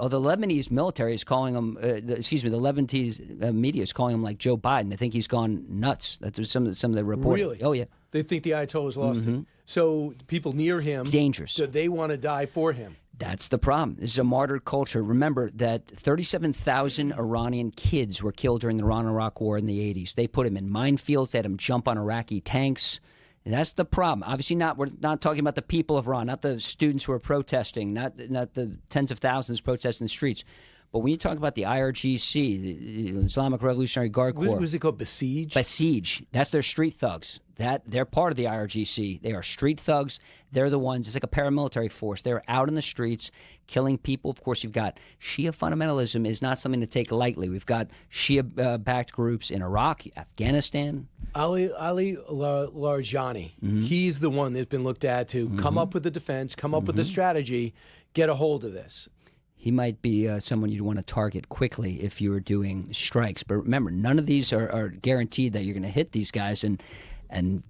Although the Lebanese military is calling him, the Lebanese media is calling him like Joe Biden. They think he's gone nuts. That's some of the reporting. Really? Oh, yeah. They think the Ayatollah's lost it. So people near him, it's dangerous. So they want to die for him. That's the problem. This is a martyr culture. Remember that 37,000 Iranian kids were killed during the Iran-Iraq War in the 80s. They put them in minefields. They had them jump on Iraqi tanks. And that's the problem. Obviously, we're not talking about the people of Iran, not the students who are protesting, not the tens of thousands protesting in the streets. But when you talk about the IRGC, the Islamic Revolutionary Guard Corps. What was it called? Besiege? Besiege. That's their street thugs. They're part of the IRGC. They are street thugs. They're the ones. It's like a paramilitary force. They're out in the streets killing people. Of course, you've got Shia fundamentalism is not something to take lightly. We've got Shia-backed groups in Iraq, Afghanistan. Ali Larijani. He's the one that's been looked at to come up with the defense, come up with the strategy, get a hold of this. He might be someone you'd want to target quickly if you were doing strikes. But remember, none of these are guaranteed that you're going to hit these guys, and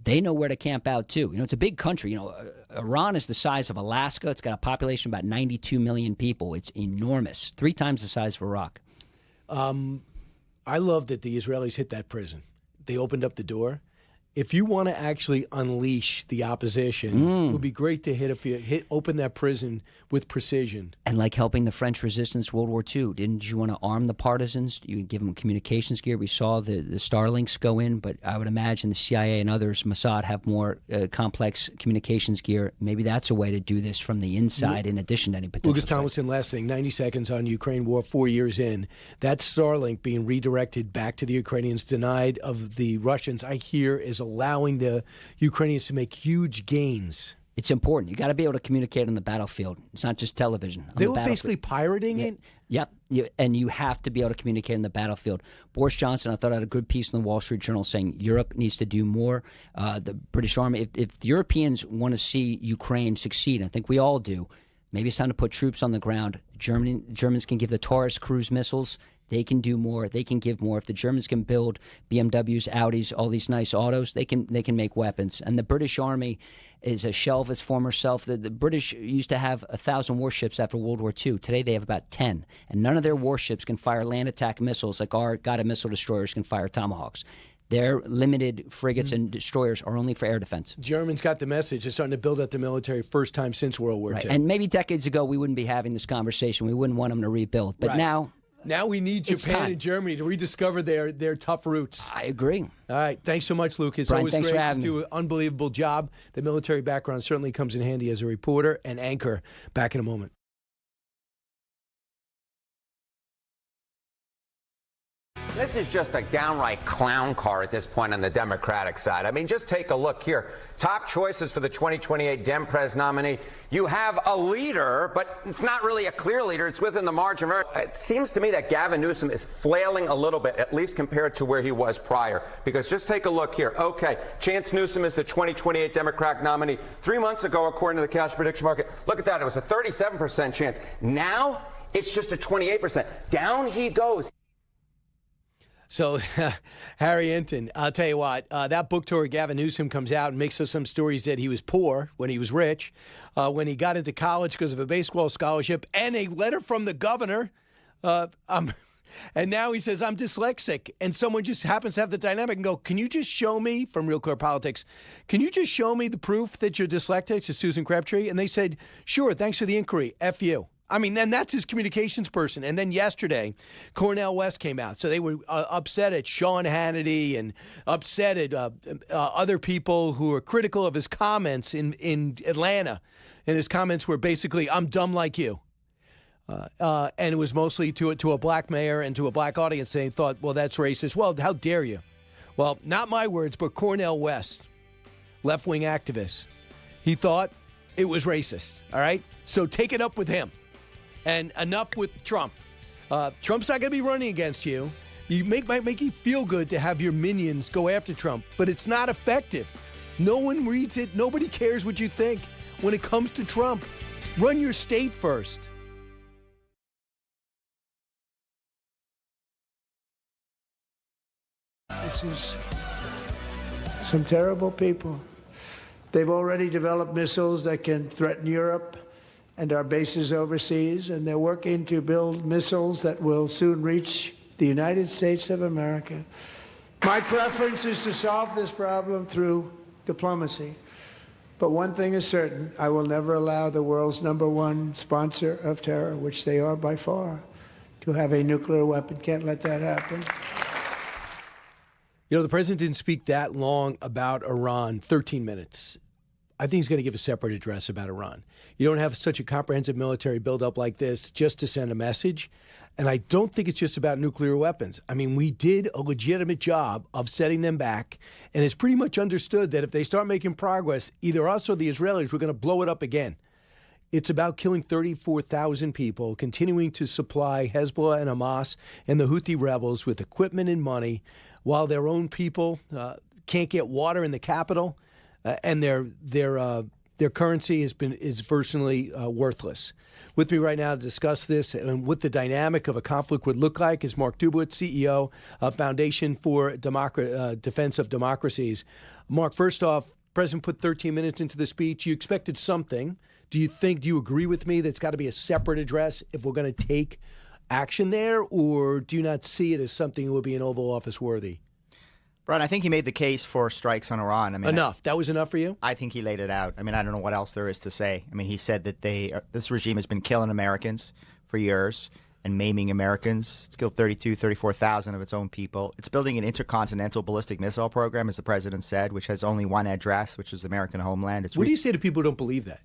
they know where to camp out too. It's a big country. Iran is the size of Alaska. It's got a population of about 92 million people. It's enormous, 3 times the size of Iraq. I love that the Israelis hit that prison. They opened up the door. If you want to actually unleash the opposition, it would be great to open that prison with precision. And like helping the French resistance World War II, didn't you want to arm the partisans? You give them communications gear. We saw the Starlinks go in, but I would imagine the CIA and others, Mossad, have more complex communications gear. Maybe that's a way to do this from the inside in addition to any potential. Lucas Tomlinson, last thing, 90 seconds on Ukraine war, 4 years in. That Starlink being redirected back to the Ukrainians, denied of the Russians, I hear is allowing the Ukrainians to make huge gains. It's important. You got to be able to communicate on the battlefield. It's not just television. They were basically pirating it? Yep. And you have to be able to communicate on the battlefield. Boris Johnson, I thought, had a good piece in the Wall Street Journal saying Europe needs to do more. The British Army, if the Europeans want to see Ukraine succeed, I think we all do, maybe it's time to put troops on the ground. Germans can give the Taurus cruise missiles. They can do more. They can give more. If the Germans can build BMWs, Audis, all these nice autos, they can make weapons. And the British Army is a shell of its former self. The British used to have 1,000 warships after World War II. Today they have about 10. And none of their warships can fire land attack missiles like our guided missile destroyers can fire Tomahawks. Their limited frigates and destroyers are only for air defense. Germans got the message. They're starting to build up the military first time since World War II. And maybe decades ago we wouldn't be having this conversation. We wouldn't want them to rebuild. But now we need Japan and Germany to rediscover their tough roots. I agree. All right. Thanks so much, Lucas. Brian, always thanks great. for having me. Do an unbelievable job. The military background certainly comes in handy as a reporter and anchor. Back in a moment. This is just a downright clown car at this point on the Democratic side. I mean, just take a look here. Top choices for the 2028 Dem-Pres nominee. You have a leader, but it's not really a clear leader. It's within the margin of error. It seems to me that Gavin Newsom is flailing a little bit, at least compared to where he was prior. Because just take a look here. Okay, Chance Newsom is the 2028 Democratic nominee. 3 months ago, according to the cash prediction market, look at that. It was a 37% chance. Now, it's just a 28%. Down he goes. So, Harry Hinton, I'll tell you what, that book tour, Gavin Newsom comes out and makes up some stories that he was poor when he was rich, when he got into college because of a baseball scholarship and a letter from the governor. And now he says, I'm dyslexic. And someone just happens to have the dynamic and go, can you just show me, from Real Clear Politics, can you just show me the proof that you're dyslexic to Susan Crabtree? And they said, sure, thanks for the inquiry. F you. I mean, then that's his communications person. And then yesterday, Cornel West came out. So they were upset at Sean Hannity and upset at other people who were critical of his comments in Atlanta. And his comments were basically, I'm dumb like you. And it was mostly to a black mayor and to a black audience. They thought, well, that's racist. Well, how dare you? Well, not my words, but Cornel West, left-wing activist. He thought it was racist. All right? So take it up with him. And enough with Trump. Trump's not going to be running against you. Might make you feel good to have your minions go after Trump, but it's not effective. No one reads it. Nobody cares what you think. When it comes to Trump, run your state first. This is some terrible people. They've already developed missiles that can threaten Europe and our bases overseas, and they're working to build missiles that will soon reach the United States of America. My preference is to solve this problem through diplomacy. But one thing is certain, I will never allow the world's #1 sponsor of terror, which they are by far, to have a nuclear weapon. Can't let that happen. You know, the president didn't speak that long about Iran, 13 minutes. I think he's going to give a separate address about Iran. You don't have such a comprehensive military buildup like this just to send a message. And I don't think it's just about nuclear weapons. I mean, we did a legitimate job of setting them back. And it's pretty much understood that if they start making progress, either us or the Israelis, we're going to blow it up again. It's about killing 34,000 people, continuing to supply Hezbollah and Hamas and the Houthi rebels with equipment and money, while their own people can't get water in the capital, and their currency is virtually worthless. With me right now to discuss this and what the dynamic of a conflict would look like is Mark Dubowitz, CEO of Foundation for Defense of Democracies. Mark, first off, President put 13 minutes into the speech. You expected something. Do you agree with me that it's got to be a separate address if we're going to take action there, or do you not see it as something that would be an Oval Office worthy? Brian, I think he made the case for strikes on Iran. I mean, enough. That was enough for you? I think he laid it out. I mean, I don't know what else there is to say. I mean, he said that this regime has been killing Americans for years and maiming Americans. It's killed 34,000 of its own people. It's building an intercontinental ballistic missile program, as the president said, which has only one address, which is the American homeland. What do you say to people who don't believe that?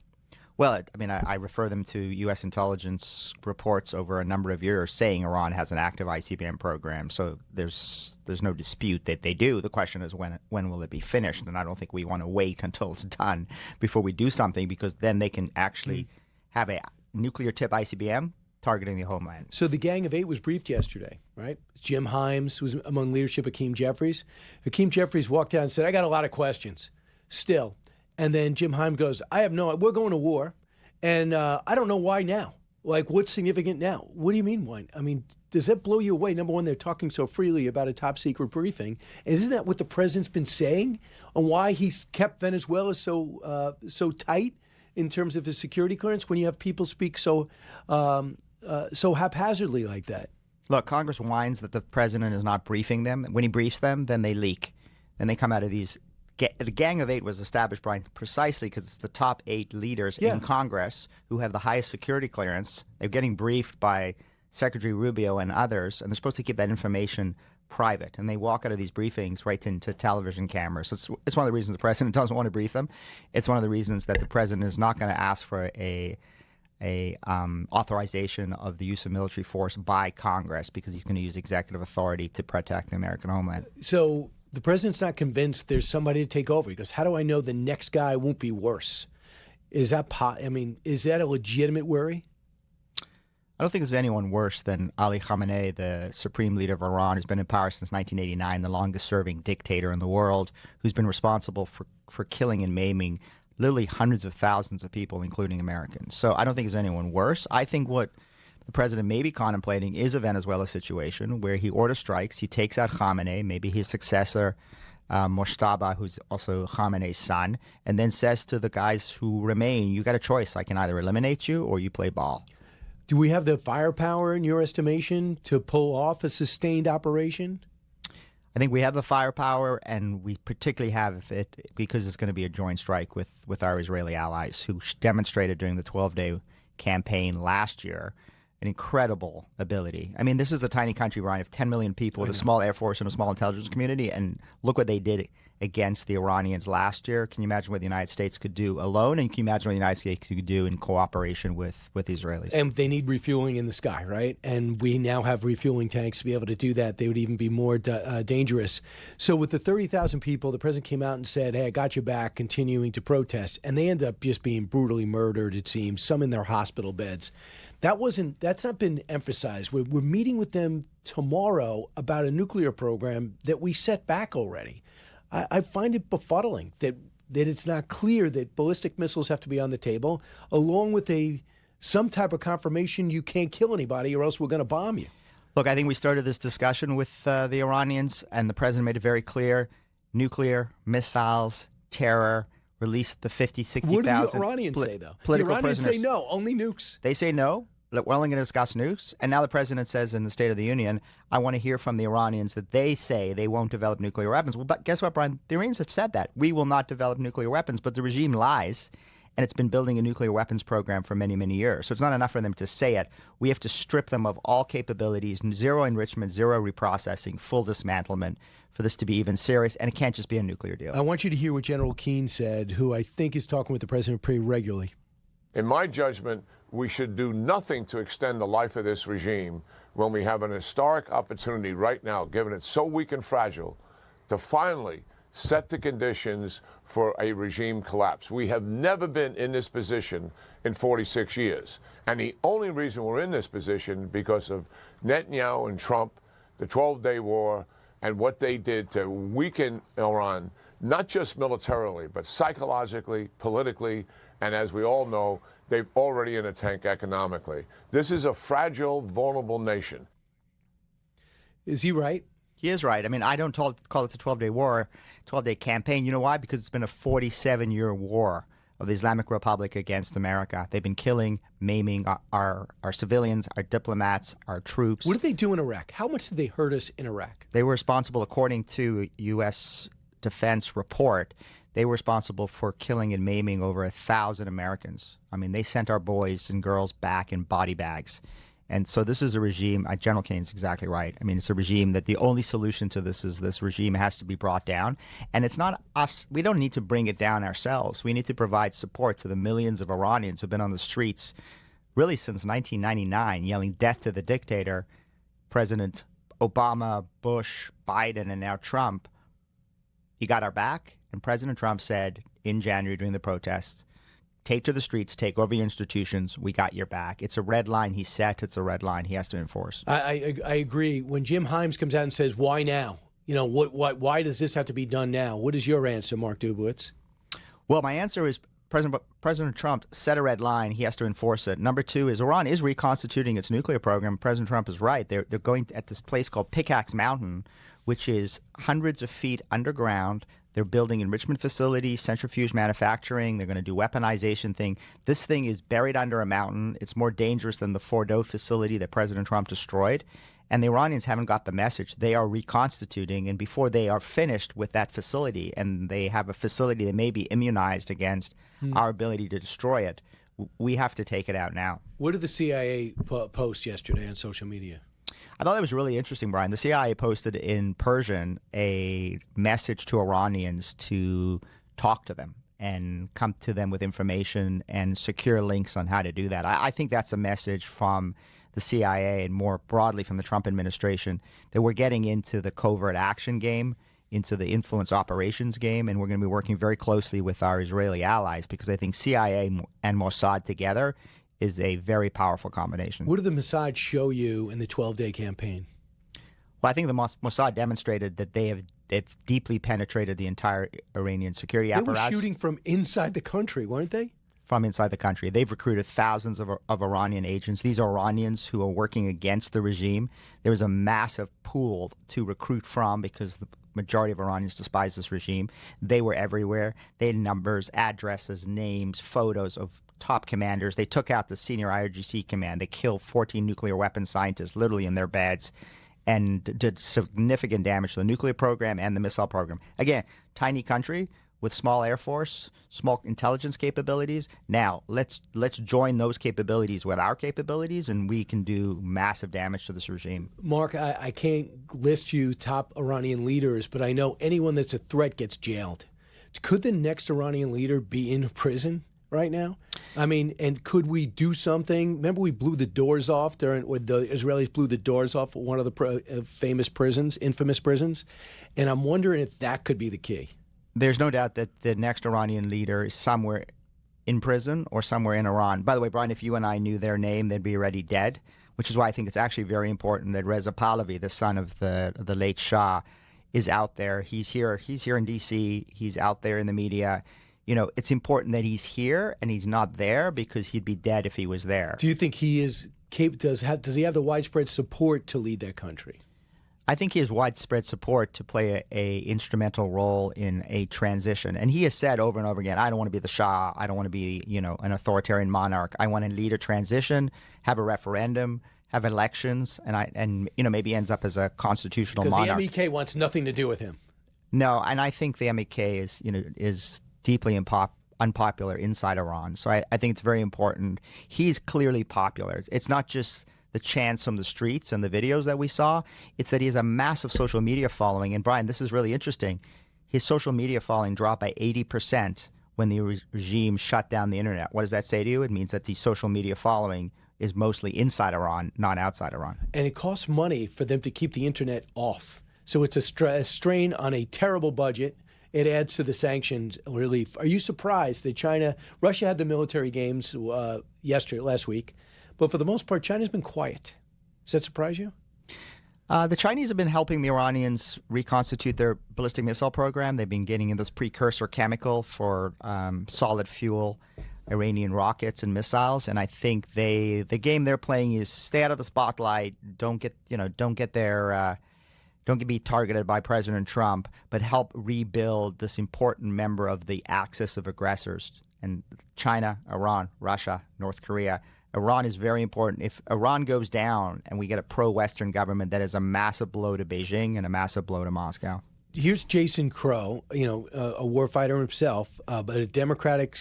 Well, I mean, I refer them to U.S. intelligence reports over a number of years saying Iran has an active ICBM program. So there's no dispute that they do. The question is when will it be finished? And I don't think we want to wait until it's done before we do something, because then they can actually have a nuclear-tip ICBM targeting the homeland. So the Gang of Eight was briefed yesterday, right? Jim Himes was among leadership. Hakeem Jeffries. Hakeem Jeffries walked out and said, "I got a lot of questions still." And then Jim Himes goes, we're going to war, and I don't know why now. Like, what's significant now? What do you mean why? I mean, does that blow you away? Number one, they're talking so freely about a top-secret briefing. And isn't that what the president's been saying on why he's kept Venezuela so tight in terms of his security clearance when you have people speak so haphazardly like that? Look, Congress whines that the president is not briefing them. When he briefs them, then they leak. Then they come out of these. The Gang of Eight was established, Brian, precisely because it's the top 8 leaders in Congress who have the highest security clearance. They're getting briefed by Secretary Rubio and others, and they're supposed to keep that information private. And they walk out of these briefings right into television cameras. So it's one of the reasons the president doesn't want to brief them. It's one of the reasons that the president is not going to ask for a authorization of the use of military force by Congress, because he's going to use executive authority to protect the American homeland. So the president's not convinced there's somebody to take over. He goes, how do I know the next guy won't be worse? Is that is that a legitimate worry? I don't think there's anyone worse than Ali Khamenei, the supreme leader of Iran, who's been in power since 1989, the longest-serving dictator in the world, who's been responsible for killing and maiming literally hundreds of thousands of people, including Americans. So I don't think there's anyone worse. I think what the president may be contemplating is a Venezuela situation where he orders strikes, he takes out Khamenei, maybe his successor, Moshtaba, who's also Khamenei's son, and then says to the guys who remain, you got a choice. I can either eliminate you or you play ball. Do we have the firepower, in your estimation, to pull off a sustained operation? I think we have the firepower, and we particularly have it because it's going to be a joint strike with our Israeli allies, who demonstrated during the 12-day campaign last year an incredible ability. I mean, this is a tiny country, Brian, of 10 million people with a small air force and a small intelligence community, and look what they did against the Iranians last year. Can you imagine what the United States could do alone, and can you imagine what the United States could do in cooperation with the Israelis? And they need refueling in the sky, right? And we now have refueling tanks to be able to do that. They would even be more dangerous. So with the 30,000 people, the president came out and said, hey, I got you back, continuing to protest. And they end up just being brutally murdered, it seems, some in their hospital beds. That's not been emphasized. We're meeting with them tomorrow about a nuclear program that we set back already. I find it befuddling that it's not clear that ballistic missiles have to be on the table, along with some type of confirmation you can't kill anybody or else we're going to bomb you. Look, I think we started this discussion with the Iranians, and the president made it very clear: nuclear, missiles, terror. Release the 50, 60,000. What do the Iranians say, though? The Iranians say no, only nukes. They say no. we're only going to discuss nukes. And now the president says in the State of the Union, I want to hear from the Iranians that they say they won't develop nuclear weapons. Well, but guess what, Brian? The Iranians have said that. We will not develop nuclear weapons, but the regime lies. And it's been building a nuclear weapons program for many, many years. So it's not enough for them to say it. We have to strip them of all capabilities, zero enrichment, zero reprocessing, full dismantlement for this to be even serious. And it can't just be a nuclear deal. I want you to hear what General Keane said, who I think is talking with the president pretty regularly. In my judgment, we should do nothing to extend the life of this regime when we have an historic opportunity right now, given it's so weak and fragile, to finally set the conditions for a regime collapse. We have never been in this position in 46 years. And the only reason we're in this position because of Netanyahu and Trump, the 12-day war, and what they did to weaken Iran, not just militarily, but psychologically, politically, and as we all know, they're already in a tank economically. This is a fragile, vulnerable nation. Is he right? He is right. I mean, I don't call it a 12-day war, 12-day campaign. You know why? Because it's been a 47-year war of the Islamic Republic against America. They've been killing, maiming our civilians, our diplomats, our troops. What did they do in Iraq? How much did they hurt us in Iraq? They were responsible, according to a U.S. Defense report, they were responsible for killing and maiming over 1,000 Americans. I mean, they sent our boys and girls back in body bags. And so this is a regime, General Kane's exactly right. I mean, it's a regime that the only solution to this is this regime has to be brought down. And it's not us. We don't need to bring it down ourselves. We need to provide support to the millions of Iranians who've been on the streets really since 1999, yelling death to the dictator. President Obama, Bush, Biden, and now Trump. You got our back. And President Trump said in January during the protests, take to the streets, take over your institutions. We got your back. It's a red line he set. It's a red line he has to enforce. I agree. When Jim Himes comes out and says, why now? You know, why does this have to be done now? What is your answer, Mark Dubowitz? Well, my answer is President Trump set a red line. He has to enforce it. Number two is Iran is reconstituting its nuclear program. President Trump is right. They're going at this place called Pickaxe Mountain, which is hundreds of feet underground. They're building enrichment facilities, centrifuge manufacturing. They're going to do weaponization thing. This thing is buried under a mountain. It's more dangerous than the Fordo facility that President Trump destroyed. And the Iranians haven't got the message. They are reconstituting. And before they are finished with that facility, and they have a facility that may be immunized against our ability to destroy it, we have to take it out now. What did the CIA post yesterday on social media? I thought that was really interesting, Brian. The CIA posted in Persian a message to Iranians to talk to them and come to them with information and secure links on how to do that. I think that's a message from the CIA and more broadly from the Trump administration that we're getting into the covert action game, into the influence operations game, and we're going to be working very closely with our Israeli allies because I think CIA and Mossad together is a very powerful combination. What did the Mossad show you in the 12-day campaign? Well, I think the Mossad demonstrated that they've deeply penetrated the entire Iranian security apparatus. They were shooting from inside the country, weren't they? From inside the country. They've recruited thousands of Iranian agents. These are Iranians who are working against the regime. There was a massive pool to recruit from because the majority of Iranians despise this regime. They were everywhere. They had numbers, addresses, names, photos of top commanders. They took out the senior IRGC command. They killed 14 nuclear weapons scientists literally in their beds and did significant damage to the nuclear program and the missile program. Again, tiny country with small air force, small intelligence capabilities. Now, let's join those capabilities with our capabilities, and we can do massive damage to this regime. Mark, I can't list you top Iranian leaders, but I know anyone that's a threat gets jailed. Could the next Iranian leader be in prison right now? I mean, and could we do something? Remember we blew the doors off when the Israelis blew the doors off one of the infamous prisons? And I'm wondering if that could be the key. There's no doubt that the next Iranian leader is somewhere in prison or somewhere in Iran. By the way, Brian, if you and I knew their name, they'd be already dead, which is why I think it's actually very important that Reza Pahlavi, the son of the late Shah, is out there. He's here in D.C. He's out there in the media. You know, it's important that he's here and he's not there because he'd be dead if he was there. Do you think he is capable? Does he have the widespread support to lead that country? I think he has widespread support to play a instrumental role in a transition. And he has said over and over again, I don't want to be the Shah. I don't want to be, an authoritarian monarch. I want to lead a transition, have a referendum, have elections, and maybe ends up as a constitutional monarch. Because the MEK wants nothing to do with him. No, and I think the MEK is deeply unpopular inside Iran. So I think it's very important. He's clearly popular. It's not just the chants from the streets and the videos that we saw. It's that he has a massive social media following. And Bryan, this is really interesting. His social media following dropped by 80% when the regime shut down the internet. What does that say to you? It means that the social media following is mostly inside Iran, not outside Iran. And it costs money for them to keep the internet off. So it's a strain on a terrible budget. It adds to the sanctions relief. Are you surprised that Russia had the military games last week, but for the most part, China's been quiet? Does that surprise you? The Chinese have been helping the Iranians reconstitute their ballistic missile program. They've been getting in this precursor chemical for solid fuel Iranian rockets and missiles, and I think the game they're playing is stay out of the spotlight, don't be targeted by President Trump, but help rebuild this important member of the axis of aggressors. And China, Iran, Russia, North Korea. Iran is very important. If Iran goes down and we get a pro-Western government, that is a massive blow to Beijing and a massive blow to Moscow. Here's Jason Crow, a warfighter himself, but a Democratic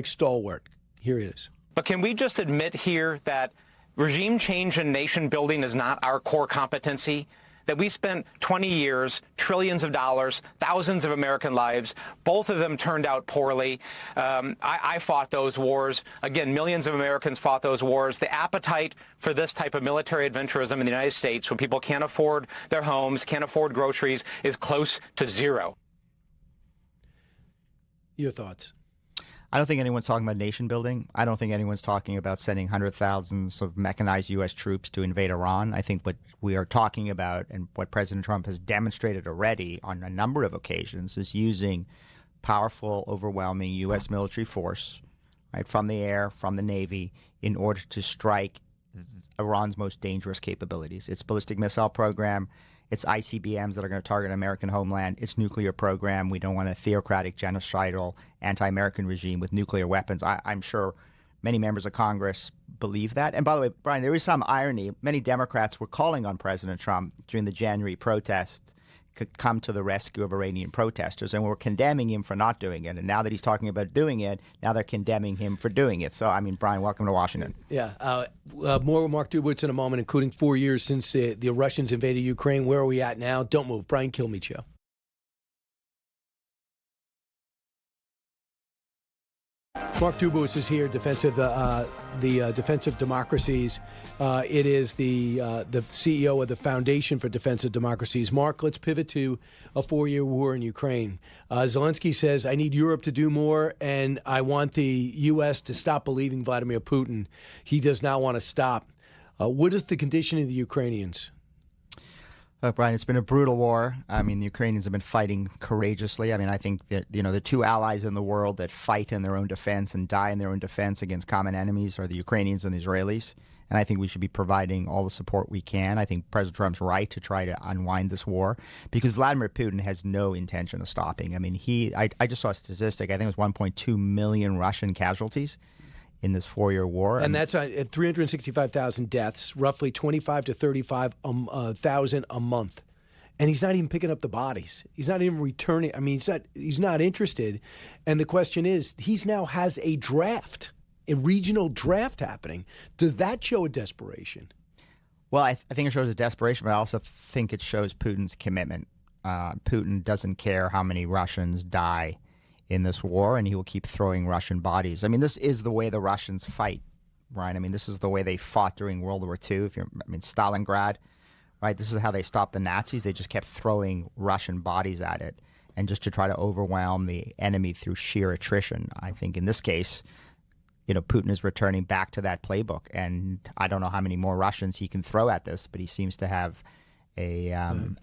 stalwart. Here he is. But can we just admit here that regime change and nation building is not our core competency? That we spent 20 years, trillions of dollars, thousands of American lives. Both of them turned out poorly. I fought those wars. Again, millions of Americans fought those wars. The appetite for this type of military adventurism in the United States, when people can't afford their homes, can't afford groceries, is close to zero. Your thoughts? I don't think anyone's talking about nation building. I don't think anyone's talking about sending hundreds of thousands of mechanized U.S. troops to invade Iran. I think what we are talking about and what President Trump has demonstrated already on a number of occasions is using powerful, overwhelming U.S. military force, right, from the air, from the Navy, in order to strike Iran's most dangerous capabilities. Its ballistic missile program, its ICBMs that are going to target American homeland, its nuclear program. We don't want a theocratic, genocidal, anti-American regime with nuclear weapons. I'm sure many members of Congress believe that. And by the way, Bryan, there is some irony. Many Democrats were calling on President Trump during the January protests could come to the rescue of Iranian protesters, and we're condemning him for not doing it. And now that he's talking about doing it, now they're condemning him for doing it. So, Bryan, welcome to Washington. Yeah. More with Mark Dubowitz in a moment, including 4 years since the Russians invaded Ukraine. Where are we at now? Don't move. Bryan Kilmeade Show. Mark Dubowitz is here, Defensive Democracies. It is the CEO of the Foundation for Defensive Democracies. Mark, let's pivot to a 4-year war in Ukraine. Zelensky says, I need Europe to do more, and I want the U.S. to stop believing Vladimir Putin. He does not want to stop. What is the condition of the Ukrainians? Bryan, it's been a brutal war. The Ukrainians have been fighting courageously. I think that, the two allies in the world that fight in their own defense and die in their own defense against common enemies are the Ukrainians and the Israelis. And I think we should be providing all the support we can. I think President Trump's right to try to unwind this war because Vladimir Putin has no intention of stopping. I just saw a statistic. I think it was 1.2 million Russian casualties in this 4-year war. And that's at 365,000 deaths, roughly 25 to 35,000 a month. And he's not even picking up the bodies. He's not even returning. He's not interested. And the question is, he now has a regional draft happening. Does that show a desperation? Well, I think it shows a desperation, but I also think it shows Putin's commitment. Putin doesn't care how many Russians die in this war, and he will keep throwing Russian bodies. This is the way the Russians fight, right? This is the way they fought during World War II. Stalingrad, right? This is how they stopped the Nazis. They just kept throwing Russian bodies at it, and just to try to overwhelm the enemy through sheer attrition. I think in this case, Putin is returning back to that playbook, and I don't know how many more Russians he can throw at this, but he seems to have a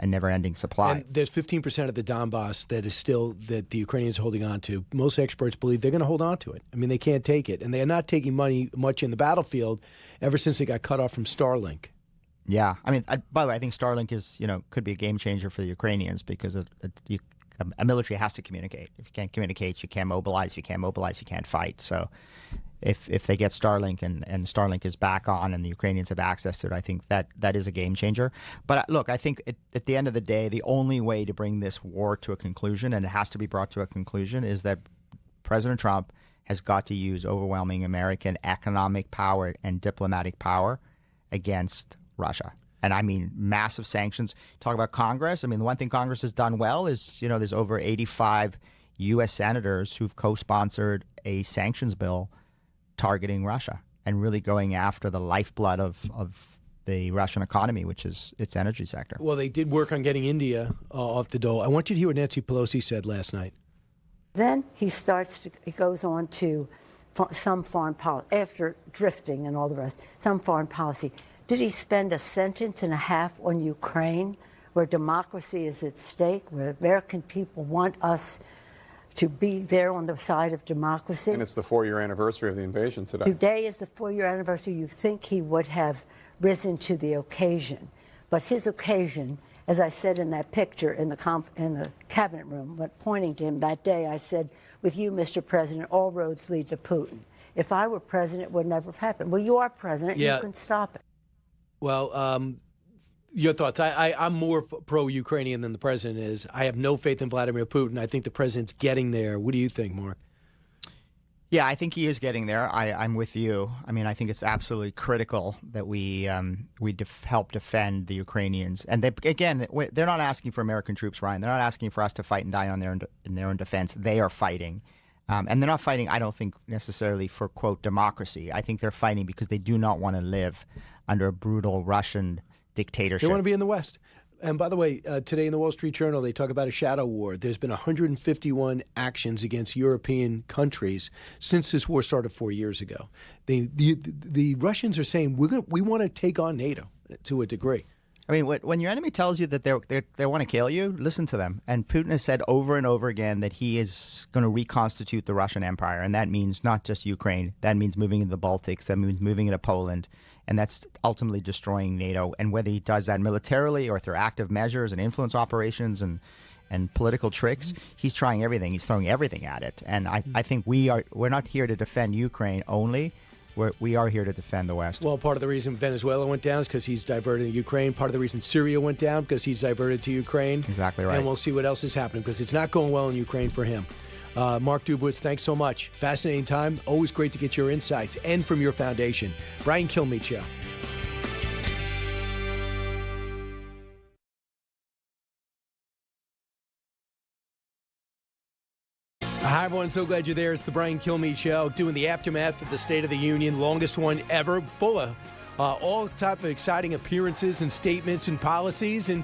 never-ending supply. And there's 15% of the Donbass that the Ukrainians are holding on to. Most experts believe they're going to hold on to it. They can't take it, and they are not taking much in the battlefield ever since they got cut off from Starlink. Yeah, I mean, by the way, I think Starlink is, could be a game changer for the Ukrainians because a military has to communicate. If you can't communicate, you can't mobilize. If you can't mobilize, you can't fight. So if they get Starlink and Starlink is back on and the Ukrainians have access to it, I think that is a game changer. But look, I think at the end of the day, the only way to bring this war to a conclusion, and it has to be brought to a conclusion, is that President Trump has got to use overwhelming American economic power and diplomatic power against Russia. And I mean massive sanctions. Talk about Congress. I mean, the one thing Congress has done well is, there's over 85 U.S. senators who've co-sponsored a sanctions bill targeting Russia and really going after the lifeblood of the Russian economy, which is its energy sector. Well, they did work on getting India off the dole. I want you to hear what Nancy Pelosi said last night. Then he goes on to some foreign policy, after drifting and all the rest, some foreign policy. Did he spend a sentence and a half on Ukraine, where democracy is at stake, where American people want us to be there on the side of democracy? And it's the 4-year anniversary of the invasion today. Today is the 4-year anniversary. You think he would have risen to the occasion. But his occasion, as I said in that picture in the cabinet room, but pointing to him that day, I said, with you, Mr. President, all roads lead to Putin. If I were president, it would never have happened. Well, you are president. Yeah. You can stop it. Well, your thoughts. I'm more pro-Ukrainian than the president is. I have no faith in Vladimir Putin. I think the president's getting there. What do you think, Mark? Yeah, I think he is getting there. I'm with you. I mean, I think it's absolutely critical that we help defend the Ukrainians. And they're not asking for American troops, Ryan. They're not asking for us to fight and die in their own defense. They are fighting. And they're not fighting, I don't think, necessarily for, quote, democracy. I think they're fighting because they do not want to live under a brutal Russian dictatorship. They want to be in the West. And by the way, today in the Wall Street Journal, they talk about a shadow war. There's been 151 actions against European countries since this war started 4 years ago. The Russians are saying we want to take on NATO to a degree. I mean, when your enemy tells you that they want to kill you, listen to them. And Putin has said over and over again that he is going to reconstitute the Russian Empire, and that means not just Ukraine. That means moving into the Baltics. That means moving into Poland, and that's ultimately destroying NATO. And whether he does that militarily or through active measures and influence operations and political tricks, he's trying everything. He's throwing everything at it. And I think we're not here to defend Ukraine only. We are here to defend the West. Well, part of the reason Venezuela went down is because he's diverted to Ukraine. Part of the reason Syria went down because he's diverted to Ukraine. Exactly right. And we'll see what else is happening because it's not going well in Ukraine for him. Mark Dubowitz, thanks so much. Fascinating time. Always great to get your insights and from your foundation. Bryan Kilmeade Show. Hi, everyone. So glad you're there. It's the Bryan Kilmeade Show, doing the aftermath of the State of the Union, longest one ever, full of all type of exciting appearances and statements and policies, and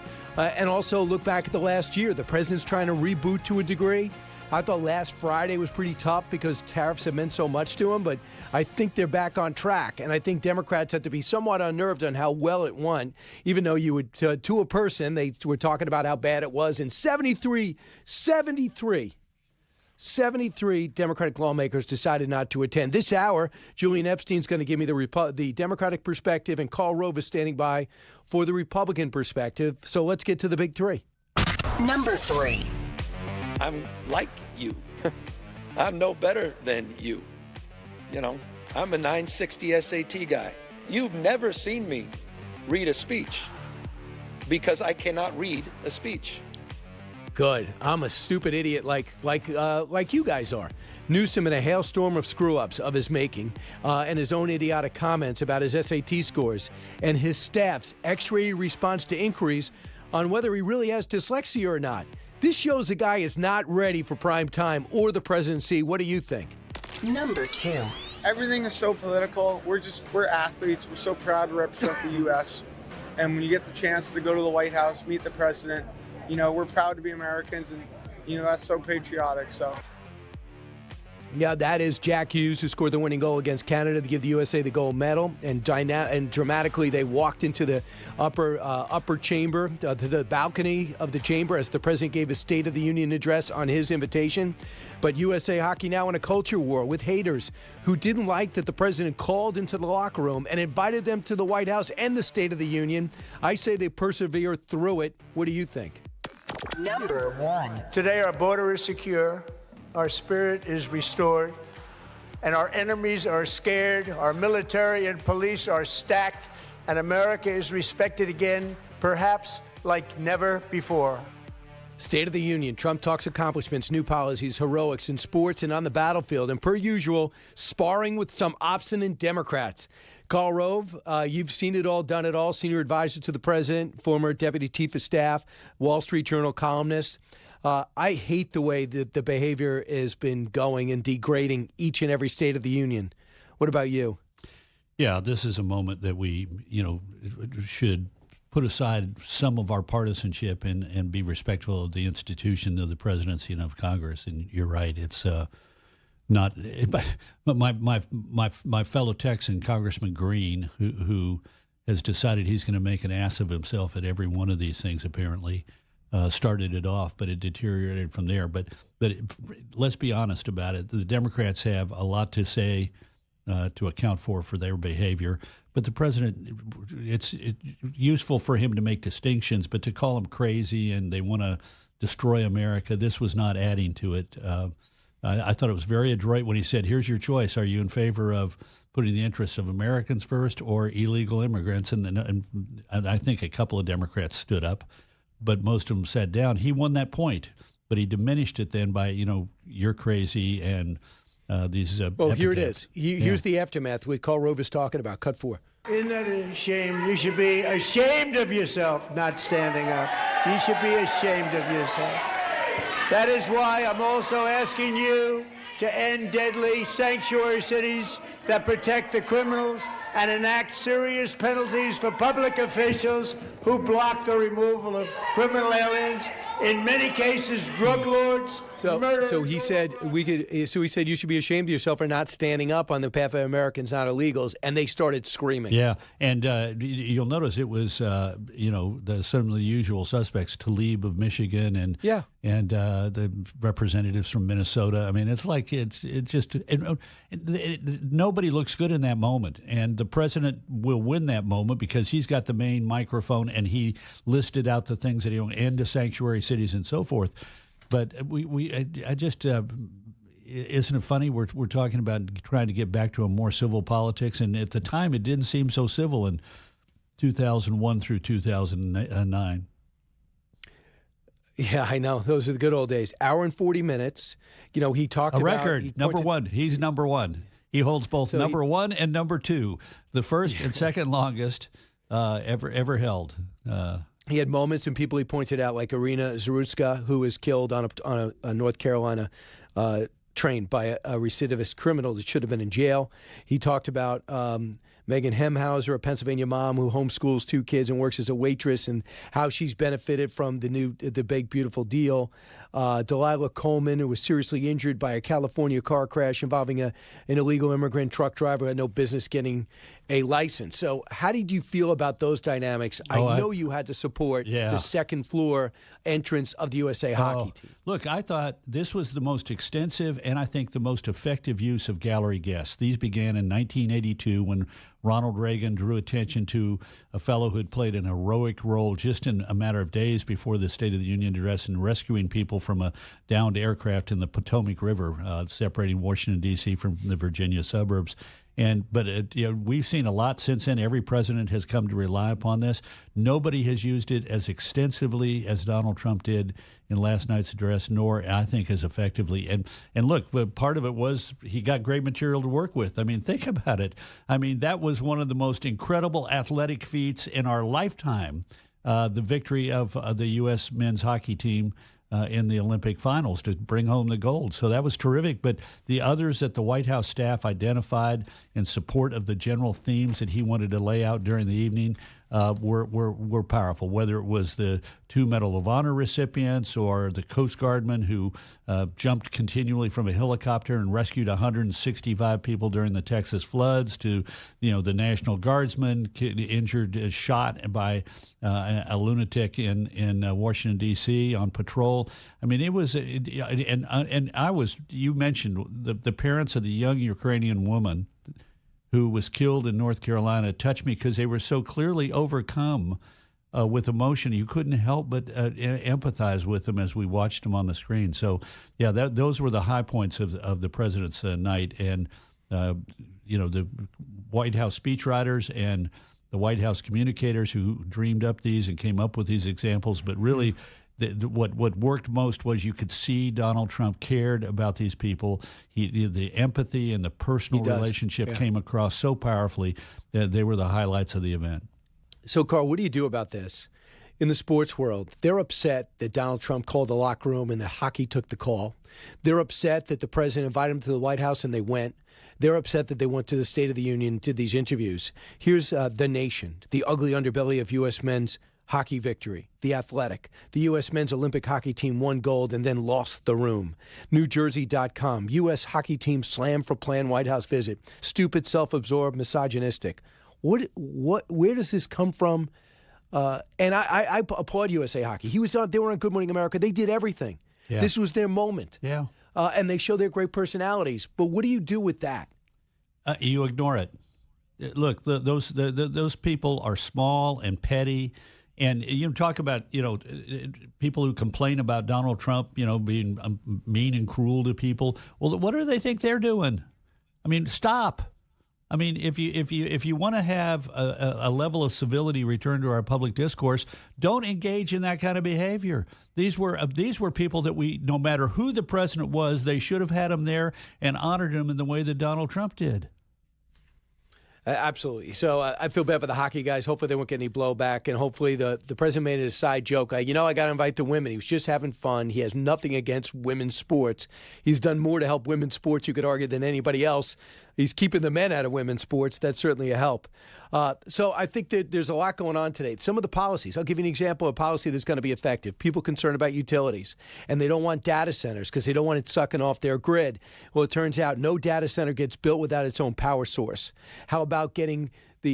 also look back at the last year. The president's trying to reboot to a degree. I thought last Friday was pretty tough because tariffs have meant so much to him, but I think they're back on track, and I think Democrats had to be somewhat unnerved on how well it went, even though you would, to a person, they were talking about how bad it was, and 73 Democratic lawmakers decided not to attend. This hour, Julian Epstein's going to give me the Democratic perspective, and Karl Rove is standing by for the Republican perspective. So let's get to the big three. Number 3. I'm like you. I'm no better than you. You know, I'm a 960 SAT guy. You've never seen me read a speech because I cannot read a speech. Good. I'm a stupid idiot like you guys are. Newsom in a hailstorm of screw-ups of his making and his own idiotic comments about his SAT scores and his staff's X-rated response to inquiries on whether he really has dyslexia or not. This shows the guy is not ready for prime time or the presidency. What do you think? Number 2. Everything is so political. We're athletes. We're so proud to represent the U.S. And when you get the chance to go to the White House, meet the president, we're proud to be Americans, and, that's so patriotic. So Yeah, that is Jack Hughes, who scored the winning goal against Canada to give the USA the gold medal. And dramatically, they walked into the upper chamber, to the balcony of the chamber, as the president gave his State of the Union address on his invitation. But USA Hockey now in a culture war with haters who didn't like that the president called into the locker room and invited them to the White House and the State of the Union. I say they persevere through it. What do you think? Number 1. Today, our border is secure, our spirit is restored, and our enemies are scared, our military and police are stacked, and America is respected again, perhaps like never before. State of the Union. Trump talks accomplishments, new policies, heroics in sports and on the battlefield, and per usual, sparring with some obstinate Democrats. Karl Rove, you've seen it all, done it all, senior advisor to the president, former deputy chief of staff, Wall Street Journal columnist. I hate the way that the behavior has been going and degrading each and every State of the Union. What about you? Yeah, this is a moment that we, should put aside some of our partisanship and be respectful of the institution of the presidency and of Congress. And you're right, it's not. But my fellow Texan, Congressman Green, who has decided he's going to make an ass of himself at every one of these things, apparently. Started it off, but it deteriorated from there. But let's be honest about it. The Democrats have a lot to say to account for their behavior. But the president, it's useful for him to make distinctions, but to call him crazy and they want to destroy America, this was not adding to it. I thought it was very adroit when he said, here's your choice. Are you in favor of putting the interests of Americans first or illegal immigrants? And I think a couple of Democrats stood up, but most of them sat down. He won that point, but he diminished it then by, you're crazy and these well, here it is. Here's the aftermath what Karl Rove is talking about. Cut 4. Isn't that a shame? You should be ashamed of yourself not standing up. You should be ashamed of yourself. That is why I'm also asking you to end deadly sanctuary cities that protect the criminals and enact serious penalties for public officials who block the removal of criminal aliens. In many cases, drug lords, murderers. So he said you should be ashamed of yourself for not standing up on the behalf of Americans, not illegals, and they started screaming. Yeah, and you'll notice it was some of the usual suspects, Tlaib of Michigan, and the representatives from Minnesota. I mean, it's like it's just nobody looks good in that moment, and the president will win that moment because he's got the main microphone and he listed out the things that he'll end to sanctuary cities and so forth. But I just isn't it funny? We're talking about trying to get back to a more civil politics, and at the time it didn't seem so civil in 2001 through 2009. Yeah, I know. Those are the good old days. Hour and 40 minutes. He talked about... A record, number one. He's number one. He holds both number one and number two, the first and second longest ever held. He had moments and people he pointed out, like Irina Zarutska, who was killed on a North Carolina train by a recidivist criminal that should have been in jail. He talked about Megan Hemhauser, a Pennsylvania mom who homeschools 2 kids and works as a waitress, and how she's benefited from the big, beautiful deal. Delilah Coleman, who was seriously injured by a California car crash involving an illegal immigrant truck driver who had no business getting a license. So how did you feel about those dynamics? I know you had to support the second floor entrance of the USA hockey team. Look, I thought this was the most extensive and I think the most effective use of gallery guests. These began in 1982 when Ronald Reagan drew attention to a fellow who had played an heroic role just in a matter of days before the State of the Union address in rescuing people from a downed aircraft in the Potomac River, separating Washington, D.C. from the Virginia suburbs. But we've seen a lot since then. Every president has come to rely upon this. Nobody has used it as extensively as Donald Trump did in last night's address, nor I think as effectively. And look, part of it was he got great material to work with. I mean, think about it. I mean, that was one of the most incredible athletic feats in our lifetime, the victory of the U.S. men's hockey team in the Olympic finals to bring home the gold. So that was terrific. But the others that the White House staff identified in support of the general themes that he wanted to lay out during the evening were powerful, whether it was the 2 Medal of Honor recipients or the Coast Guardmen who jumped continually from a helicopter and rescued 165 people during the Texas floods, to the National Guardsmen injured, shot by a lunatic in Washington D.C. on patrol. I mean, it was, and I was. You mentioned the parents of the young Ukrainian woman who was killed in North Carolina touched me because they were so clearly overcome with emotion. You couldn't help but empathize with them as we watched them on the screen. So, yeah, those were the high points of the president's night. And, the White House speechwriters and the White House communicators who dreamed up these and came up with these examples. But really, what worked most was you could see Donald Trump cared about these people. The empathy and the personal relationship came across so powerfully that they were the highlights of the event. So, Karl, what do you do about this? In the sports world, they're upset that Donald Trump called the locker room and the hockey took the call. They're upset that the president invited them to the White House and they went. They're upset that they went to the State of the Union, did these interviews. Here's The Nation, the ugly underbelly of U.S. men's hockey victory. The Athletic, the U.S. men's Olympic hockey team won gold and then lost the room. NewJersey.com, U.S. hockey team slammed for planned White House visit. Stupid, self-absorbed, misogynistic. Where does this come from? And I applaud USA Hockey. They were on Good Morning America. They did everything. Yeah. This was their moment. Yeah. And they show their great personalities. But what do you do with that? You ignore it. Look, those people are small and petty. And you talk about, people who complain about Donald Trump, being mean and cruel to people. Well, what do they think they're doing? I mean, stop. I mean, if you want to have a level of civility returned to our public discourse, don't engage in that kind of behavior. These were people that no matter who the president was, they should have had him there and honored him in the way that Donald Trump did. Absolutely. So I feel bad for the hockey guys. Hopefully they won't get any blowback, and hopefully the president made it a side joke. I got to invite the women. He was just having fun. He has nothing against women's sports. He's done more to help women's sports, you could argue, than anybody else. He's keeping the men out of women's sports. That's certainly a help. So I think that there's a lot going on today. Some of the policies, I'll give you an example of a policy that's going to be effective. People concerned about utilities, and they don't want data centers because they don't want it sucking off their grid. Well, it turns out no data center gets built without its own power source. How about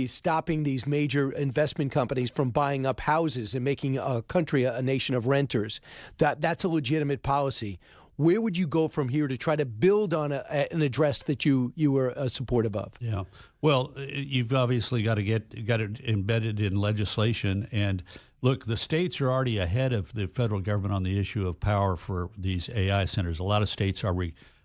stopping these major investment companies from buying up houses and making a country a nation of renters? That's a legitimate policy. Where would you go from here to try to build on an address that you were supportive of? Yeah. Well, you've obviously got it embedded in legislation. And look, the states are already ahead of the federal government on the issue of power for these AI centers. A lot of states are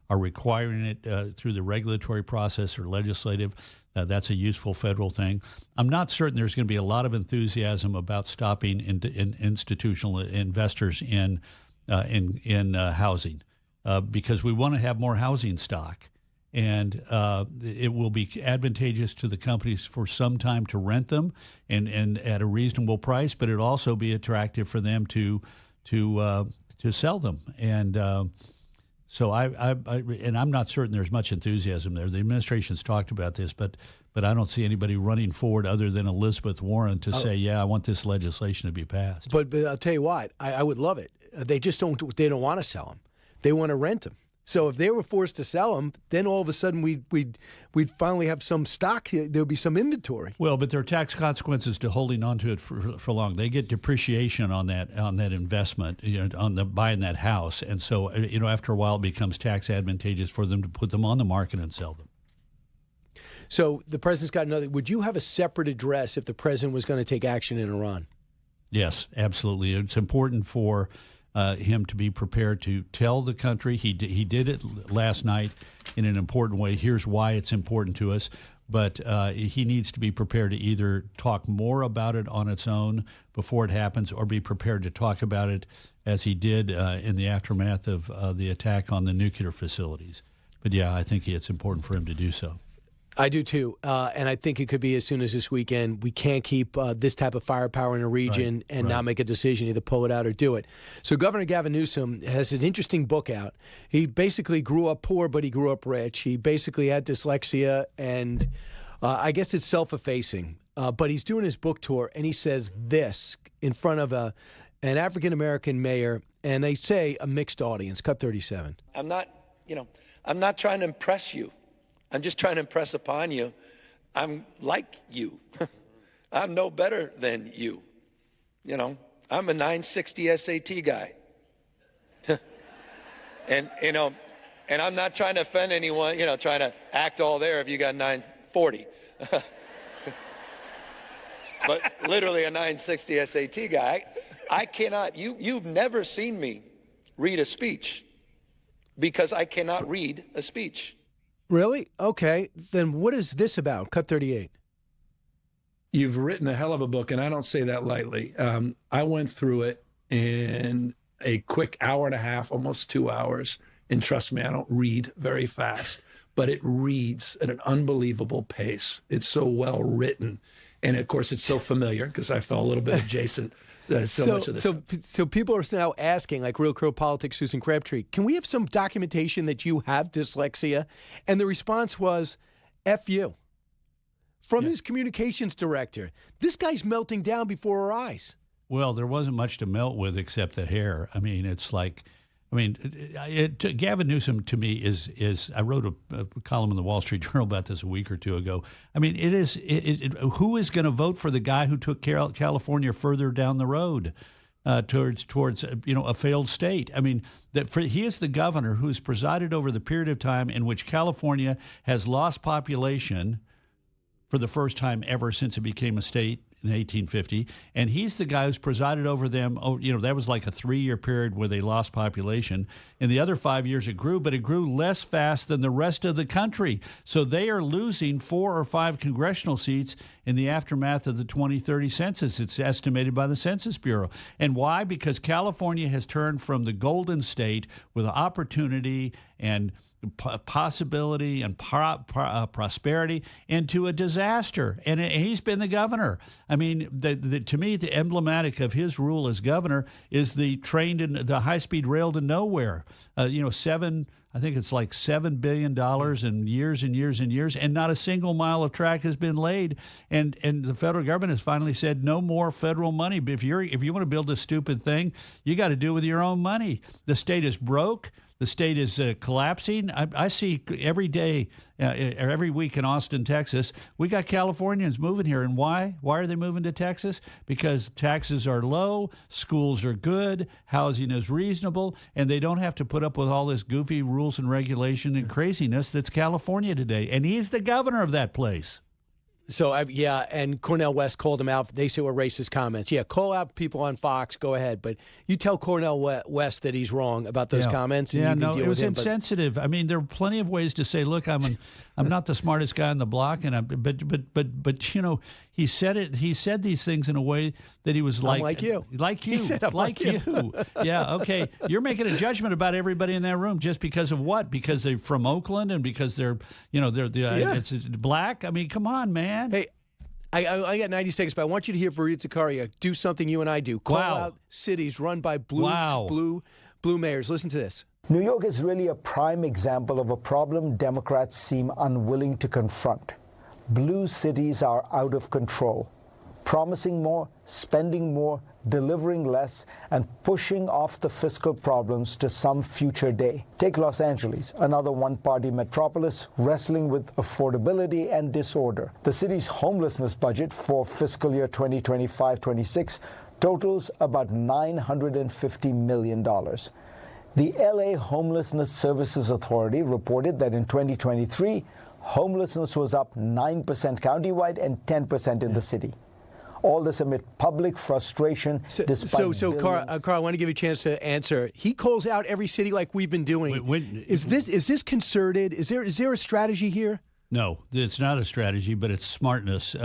requiring it through the regulatory process or legislative. That's a useful federal thing. I'm not certain there's going to be a lot of enthusiasm about stopping institutional investors in housing because we want to have more housing stock. And it will be advantageous to the companies for some time to rent them and at a reasonable price, but it'll also be attractive for them to sell them. And so I'm not certain there's much enthusiasm there. The administration's talked about this, but I don't see anybody running forward other than Elizabeth Warren to say, yeah, I want this legislation to be passed. But I'll tell you what, I would love it. They just don't want to sell them. They want to rent them. So if they were forced to sell them, then all of a sudden we'd finally have some stock. There'll be some inventory. Well, but there are tax consequences to holding on to it for long. They get depreciation on that investment, on buying that house, and so after a while it becomes tax advantageous for them to put them on the market and sell them. So the president's got another. Would you have a separate address if the president was going to take action in Iran? Yes, absolutely. It's important for him to be prepared to tell the country. He did it last night in an important way. Here's why it's important to us. But he needs to be prepared to either talk more about it on its own before it happens or be prepared to talk about it as he did in the aftermath of the attack on the nuclear facilities. But, yeah, I think it's important for him to do so. I do too, and I think it could be as soon as this weekend. We can't keep this type of firepower in a region and not make a decision, either pull it out or do it. So Governor Gavin Newsom has an interesting book out. He basically grew up poor, but he grew up rich. He basically had dyslexia, and I guess it's self-effacing. but he's doing his book tour, and he says this in front of an African-American mayor, and they say a mixed audience. Cut 37. I'm not trying to impress you. I'm just trying to impress upon you. I'm like you. I'm no better than you. I'm a 960 SAT guy. And I'm not trying to offend anyone, trying to act all there if you got 940. But literally a 960 SAT guy. I cannot, you've never seen me read a speech because I cannot read a speech. Really? Okay. Then what is this about? Cut 38. You've written a hell of a book, and I don't say that lightly. I went through it in a quick hour and a half, almost 2 hours. And trust me, I don't read very fast, but it reads at an unbelievable pace. It's so well written. And of course, it's so familiar because I felt a little bit adjacent so much of this. So people are now asking, like Real Crow Politics, Susan Crabtree, can we have some documentation that you have dyslexia? And the response was, F you. From his communications director. This guy's melting down before our eyes. Well, there wasn't much to melt with except the hair. I mean, it's like, Gavin Newsom to me is I wrote a column in the Wall Street Journal about this a week or two ago. I mean, who is going to vote for the guy who took California further down the road towards a failed state? I mean, he is the governor who's presided over the period of time in which California has lost population for the first time ever since it became a state in 1850, and he's the guy who's presided over them. That was like a 3-year period where they lost population. In the other 5 years it grew, but it grew less fast than the rest of the country. So they are losing 4 or 5 congressional seats in the aftermath of the 2030 census. It's estimated by the Census Bureau. And why? Because California has turned from the golden state with opportunity and possibility and prosperity into a disaster, and he's been the governor. I mean, to me, the emblematic of his rule as governor is the high-speed rail to nowhere. I think it's like $7 billion in years and years and years, and not a single mile of track has been laid. And the federal government has finally said no more federal money. But if you want to build this stupid thing, you got to do it with your own money. The state is broke. The state is collapsing. I see every day, every week in Austin, Texas, we got Californians moving here. And why? Why are they moving to Texas? Because taxes are low, schools are good, housing is reasonable, and they don't have to put up with all this goofy rules and regulation and craziness that's California today. And he's the governor of that place. So, and Cornel West called him out. They say were racist comments. Yeah, call out people on Fox. Go ahead. But you tell Cornel West that he's wrong about those comments. And you can deal it was with him, insensitive. I mean, there are plenty of ways to say, look, I'm not the smartest guy on the block, but he said it. He said these things in a way that he was like you. He said, I'm like you. Yeah, okay. You're making a judgment about everybody in that room just because of what? Because they're from Oakland and because they're it's black. I mean, come on, man. Hey, I got 90 seconds, but I want you to hear Fareed Zakaria do something you and I do. Call out cities run by blue mayors. Listen to this. New York is really a prime example of a problem Democrats seem unwilling to confront. Blue cities are out of control, promising more, spending more, delivering less, and pushing off the fiscal problems to some future day. Take Los Angeles, another one-party metropolis wrestling with affordability and disorder. The city's homelessness budget for fiscal year 2025-26 totals about $950 million. The LA Homelessness Services Authority reported that in 2023, homelessness was up 9% countywide and 10% in the city. All this amid public frustration despite So Karl, I want to give you a chance to answer. He calls out every city like we've been doing. Is this concerted? Is there a strategy here? No, it's not a strategy, but it's smartness.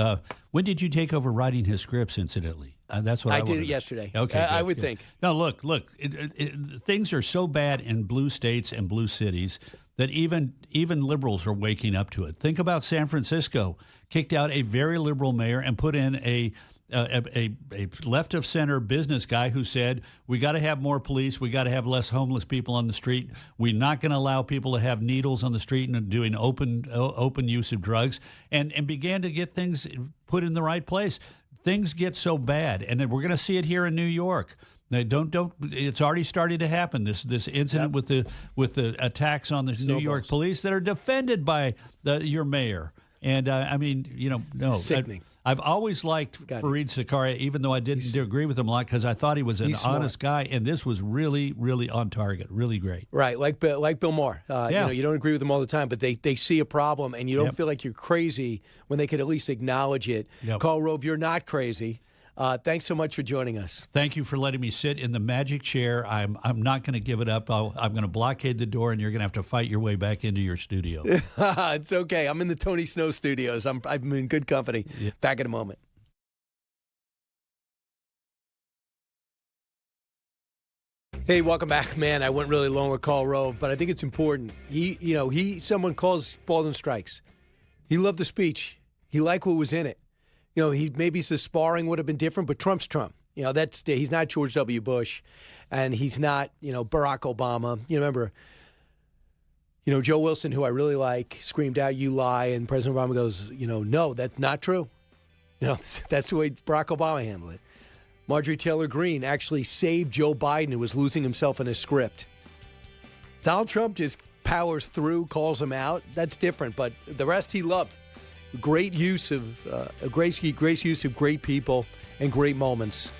When did you take over writing his scripts, incidentally? That's what I did it yesterday. Okay, I would think. No, look. Things are so bad in blue states and blue cities that even liberals are waking up to it. Think about San Francisco. Kicked out a very liberal mayor and put in a a left of center business guy who said, we got to have more police. We got to have less homeless people on the street. We're not going to allow people to have needles on the street and doing open use of drugs, and began to get things put in the right place. Things get so bad, and we're going to see it here in New York. Now, don't. It's already starting to happen. This incident with the attacks on the New York police that are defended by your mayor. And I mean, no, sickening. I've always liked Fareed Zakaria, even though I didn't agree with him a lot, because I thought he was an honest guy, and this was really, really on target, really great. Right, like Bill Maher. You don't agree with them all the time, but they see a problem, and you don't feel like you're crazy when they could at least acknowledge it. Karl Rove, you're not crazy. Thanks so much for joining us. Thank you for letting me sit in the magic chair. I'm not going to give it up. I'm going to blockade the door, and you're going to have to fight your way back into your studio. It's okay. I'm in the Tony Snow studios. I'm in good company. Yeah. Back in a moment. Hey, welcome back, man. I went really long with Karl Rove, but I think it's important. Someone calls balls and strikes. He loved the speech. He liked what was in it. Maybe the sparring would have been different, but Trump's Trump. He's not George W. Bush, and he's not, Barack Obama. Remember, Joe Wilson, who I really like, screamed out, "You lie," and President Obama goes, "No, that's not true." That's the way Barack Obama handled it. Marjorie Taylor Greene actually saved Joe Biden, who was losing himself in his script. Donald Trump just powers through, calls him out. That's different, but the rest he loved. Great use of great use of great people and great moments.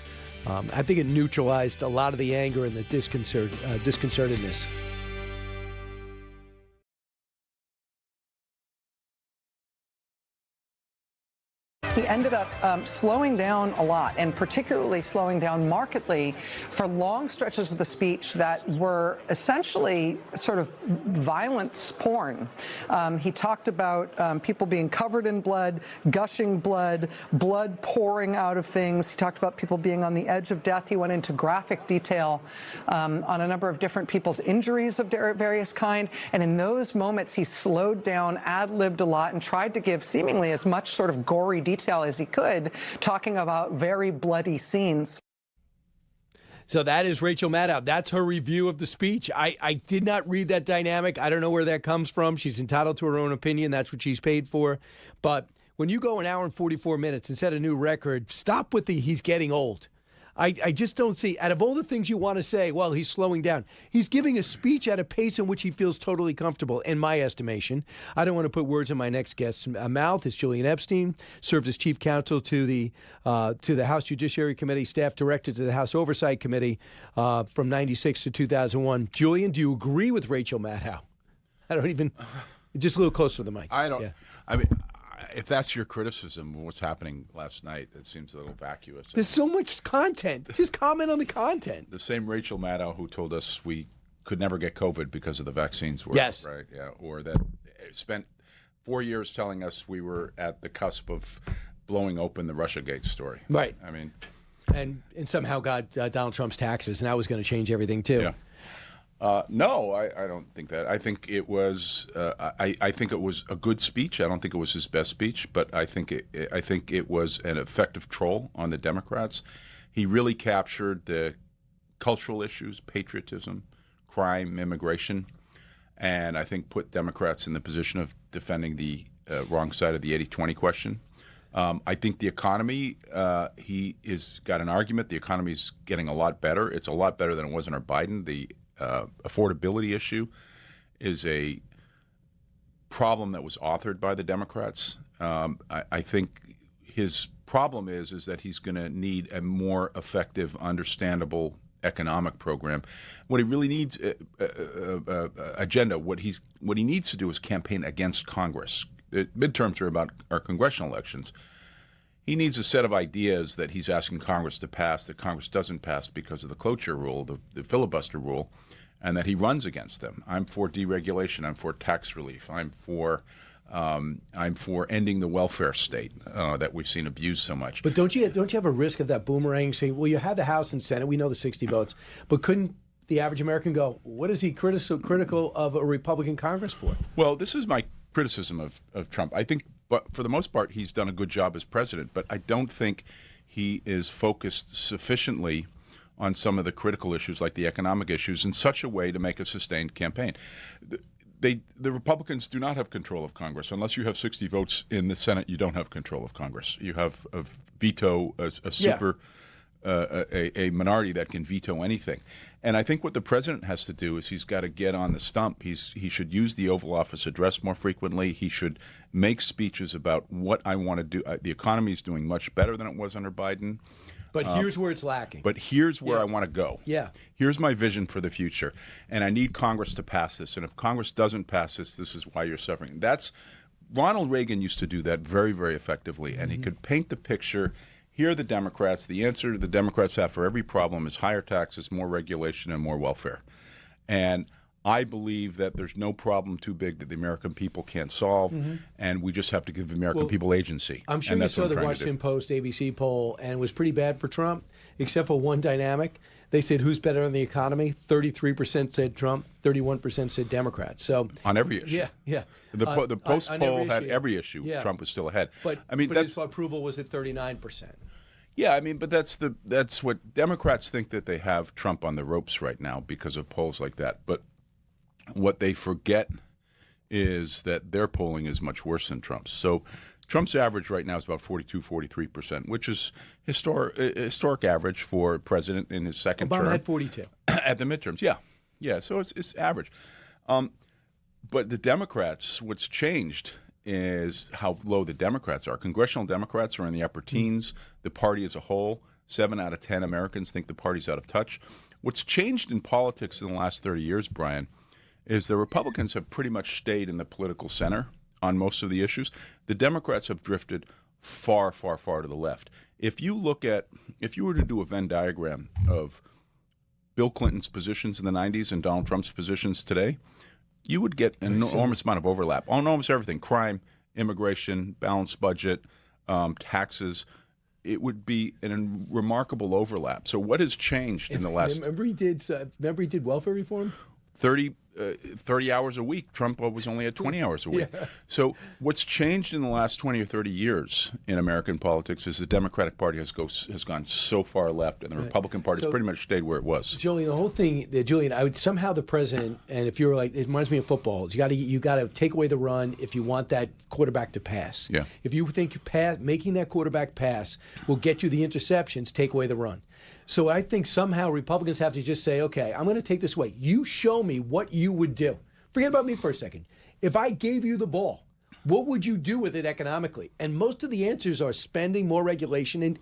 I think it neutralized a lot of the anger and the disconcertedness. He ended up slowing down a lot, and particularly slowing down markedly for long stretches of the speech that were essentially sort of violence porn. He talked about people being covered in blood, gushing blood, blood pouring out of things. He talked about people being on the edge of death. He went into graphic detail on a number of different people's injuries of various kind. And in those moments, he slowed down, ad-libbed a lot, and tried to give seemingly as much sort of gory detail as he could, talking about very bloody scenes. So that is Rachel Maddow. That's her review of the speech. I did not read that dynamic. I don't know where that comes from. She's entitled to her own opinion. That's what she's paid for. But when you go an hour and 44 minutes and set a new record, stop with the he's getting old. I just don't see, out of all the things you want to say, well, he's slowing down. He's giving a speech at a pace in which he feels totally comfortable, in my estimation. I don't want to put words in my next guest's mouth. It's Julian Epstein, served as chief counsel to the House Judiciary Committee, staff director to the House Oversight Committee from 96 to 2001. Julian, do you agree with Rachel Maddow? Just a little closer to the mic. I don't. Yeah. I mean, if that's your criticism of what's happening last night, it seems a little vacuous. There's so much content. Just comment on the content. The same Rachel Maddow who told us we could never get COVID because of the vaccines were yes. Right? Yeah. Or that spent 4 years telling us we were at the cusp of blowing open the Russiagate story. Right. I mean, and somehow got Donald Trump's taxes, and that was going to change everything too. Yeah. No, I don't think that. I think it was. I think it was a good speech. I don't think it was his best speech, but I think it was an effective troll on the Democrats. He really captured the cultural issues, patriotism, crime, immigration, and I think put Democrats in the position of defending the wrong side of the 80-20 question. I think the economy, he has got an argument. The economy's getting a lot better. It's a lot better than it was under Biden. The affordability issue is a problem that was authored by the Democrats. I think his problem is that he's going to need a more effective, understandable economic program. What he really needs, agenda. What he needs to do is campaign against Congress. The midterms are about our congressional elections. He needs a set of ideas that he's asking Congress to pass that Congress doesn't pass because of the cloture rule, the filibuster rule, and that he runs against them. I'm for deregulation. I'm for tax relief. I'm for ending the welfare state that we've seen abused so much. But don't you have a risk of that boomerang saying, well, you have the House and Senate, we know the 60 votes, but couldn't the average American go, what is he critical of a Republican Congress for? Well, this is my criticism of Trump. I think, but for the most part, he's done a good job as president, but I don't think he is focused sufficiently on some of the critical issues like the economic issues in such a way to make a sustained campaign. The Republicans do not have control of Congress. Unless you have 60 votes in the Senate, you don't have control of Congress. You have a veto, a minority that can veto anything. And I think what the president has to do is he's got to get on the stump. He should use the Oval Office address more frequently. He should make speeches about what I want to do. The economy is doing much better than it was under Biden. But here's where it's lacking. But here's where I want to go. Yeah. Here's my vision for the future. And I need Congress to pass this. And if Congress doesn't pass this, this is why you're suffering. Ronald Reagan used to do that very, very effectively. And he could paint the picture. Here are the Democrats. The answer the Democrats have for every problem is higher taxes, more regulation, and more welfare. And I believe that there's no problem too big that the American people can't solve, and we just have to give the American people agency. I'm sure you saw the Washington Post ABC poll, and it was pretty bad for Trump, except for one dynamic. They said, who's better on the economy? 33% said Trump, 31% said Democrats. So on every issue. Yeah. The Post poll had issue. every issue. Yeah. Trump was still ahead. But his approval was at 39%. Yeah, I mean, but that's what Democrats think, that they have Trump on the ropes right now because of polls like that. But what they forget is that their polling is much worse than Trump's. So Trump's average right now is about 42, 43%, which is historic average for president in his second term. Obama had 42. At the midterms, yeah. Yeah, so it's average. But the Democrats, what's changed is how low the Democrats are. Congressional Democrats are in the upper teens. The party as a whole, 7 out of 10 Americans think the party's out of touch. What's changed in politics in the last 30 years, Brian, is the Republicans have pretty much stayed in the political center on most of the issues. The Democrats have drifted far, far, far to the left. If you were to do a Venn diagram of Bill Clinton's positions in the 90s and Donald Trump's positions today, you would get an enormous amount of overlap on almost everything: crime, immigration, balanced budget, taxes. It would be a remarkable overlap. So what has changed in the last... Remember he did welfare reform? 30 hours a week. Trump was only at 20 hours a week. Yeah. So what's changed in the last 20 or 30 years in American politics is the Democratic Party has gone so far left, and the Republican Party has pretty much stayed where it was. Julian, the whole thing, Julian, somehow the president, and if you're like, it reminds me of football, you got to take away the run if you want that quarterback to pass. Yeah. If you think making that quarterback pass will get you the interceptions, take away the run. So I think somehow Republicans have to just say, okay, I'm going to take this away. You show me what you would do. Forget about me for a second. If I gave you the ball, what would you do with it economically? And most of the answers are spending, more regulation, and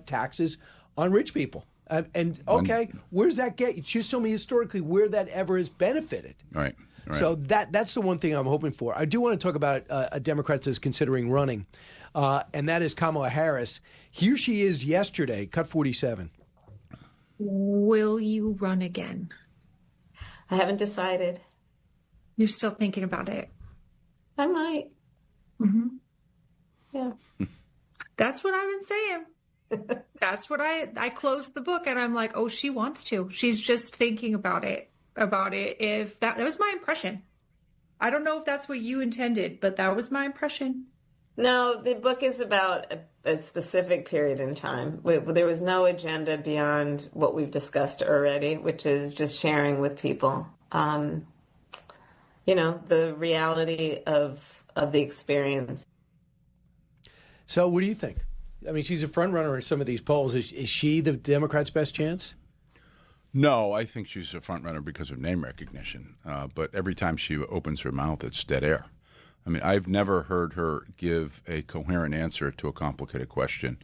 taxes on rich people. Where's that get you? Just show me historically where that ever has benefited. Right. So that's the one thing I'm hoping for. I do want to talk about a Democrat that's considering running, and that is Kamala Harris. Here she is yesterday, cut 47. Will you run again? I haven't decided. You're still thinking about it? I might. Mm-hmm. Yeah. That's what I've been saying. That's what I closed the book and I'm like, oh, she wants to. She's just thinking about it. If that was my impression. I don't know if that's what you intended, but that was my impression. No, the book is about a specific period in time. There was no agenda beyond what we've discussed already, which is just sharing with people, the reality of the experience. So what do you think? I mean, she's a front runner in some of these polls. Is she the Democrats' best chance? No, I think she's a front runner because of name recognition. But every time she opens her mouth, it's dead air. I mean, I've never heard her give a coherent answer to a complicated question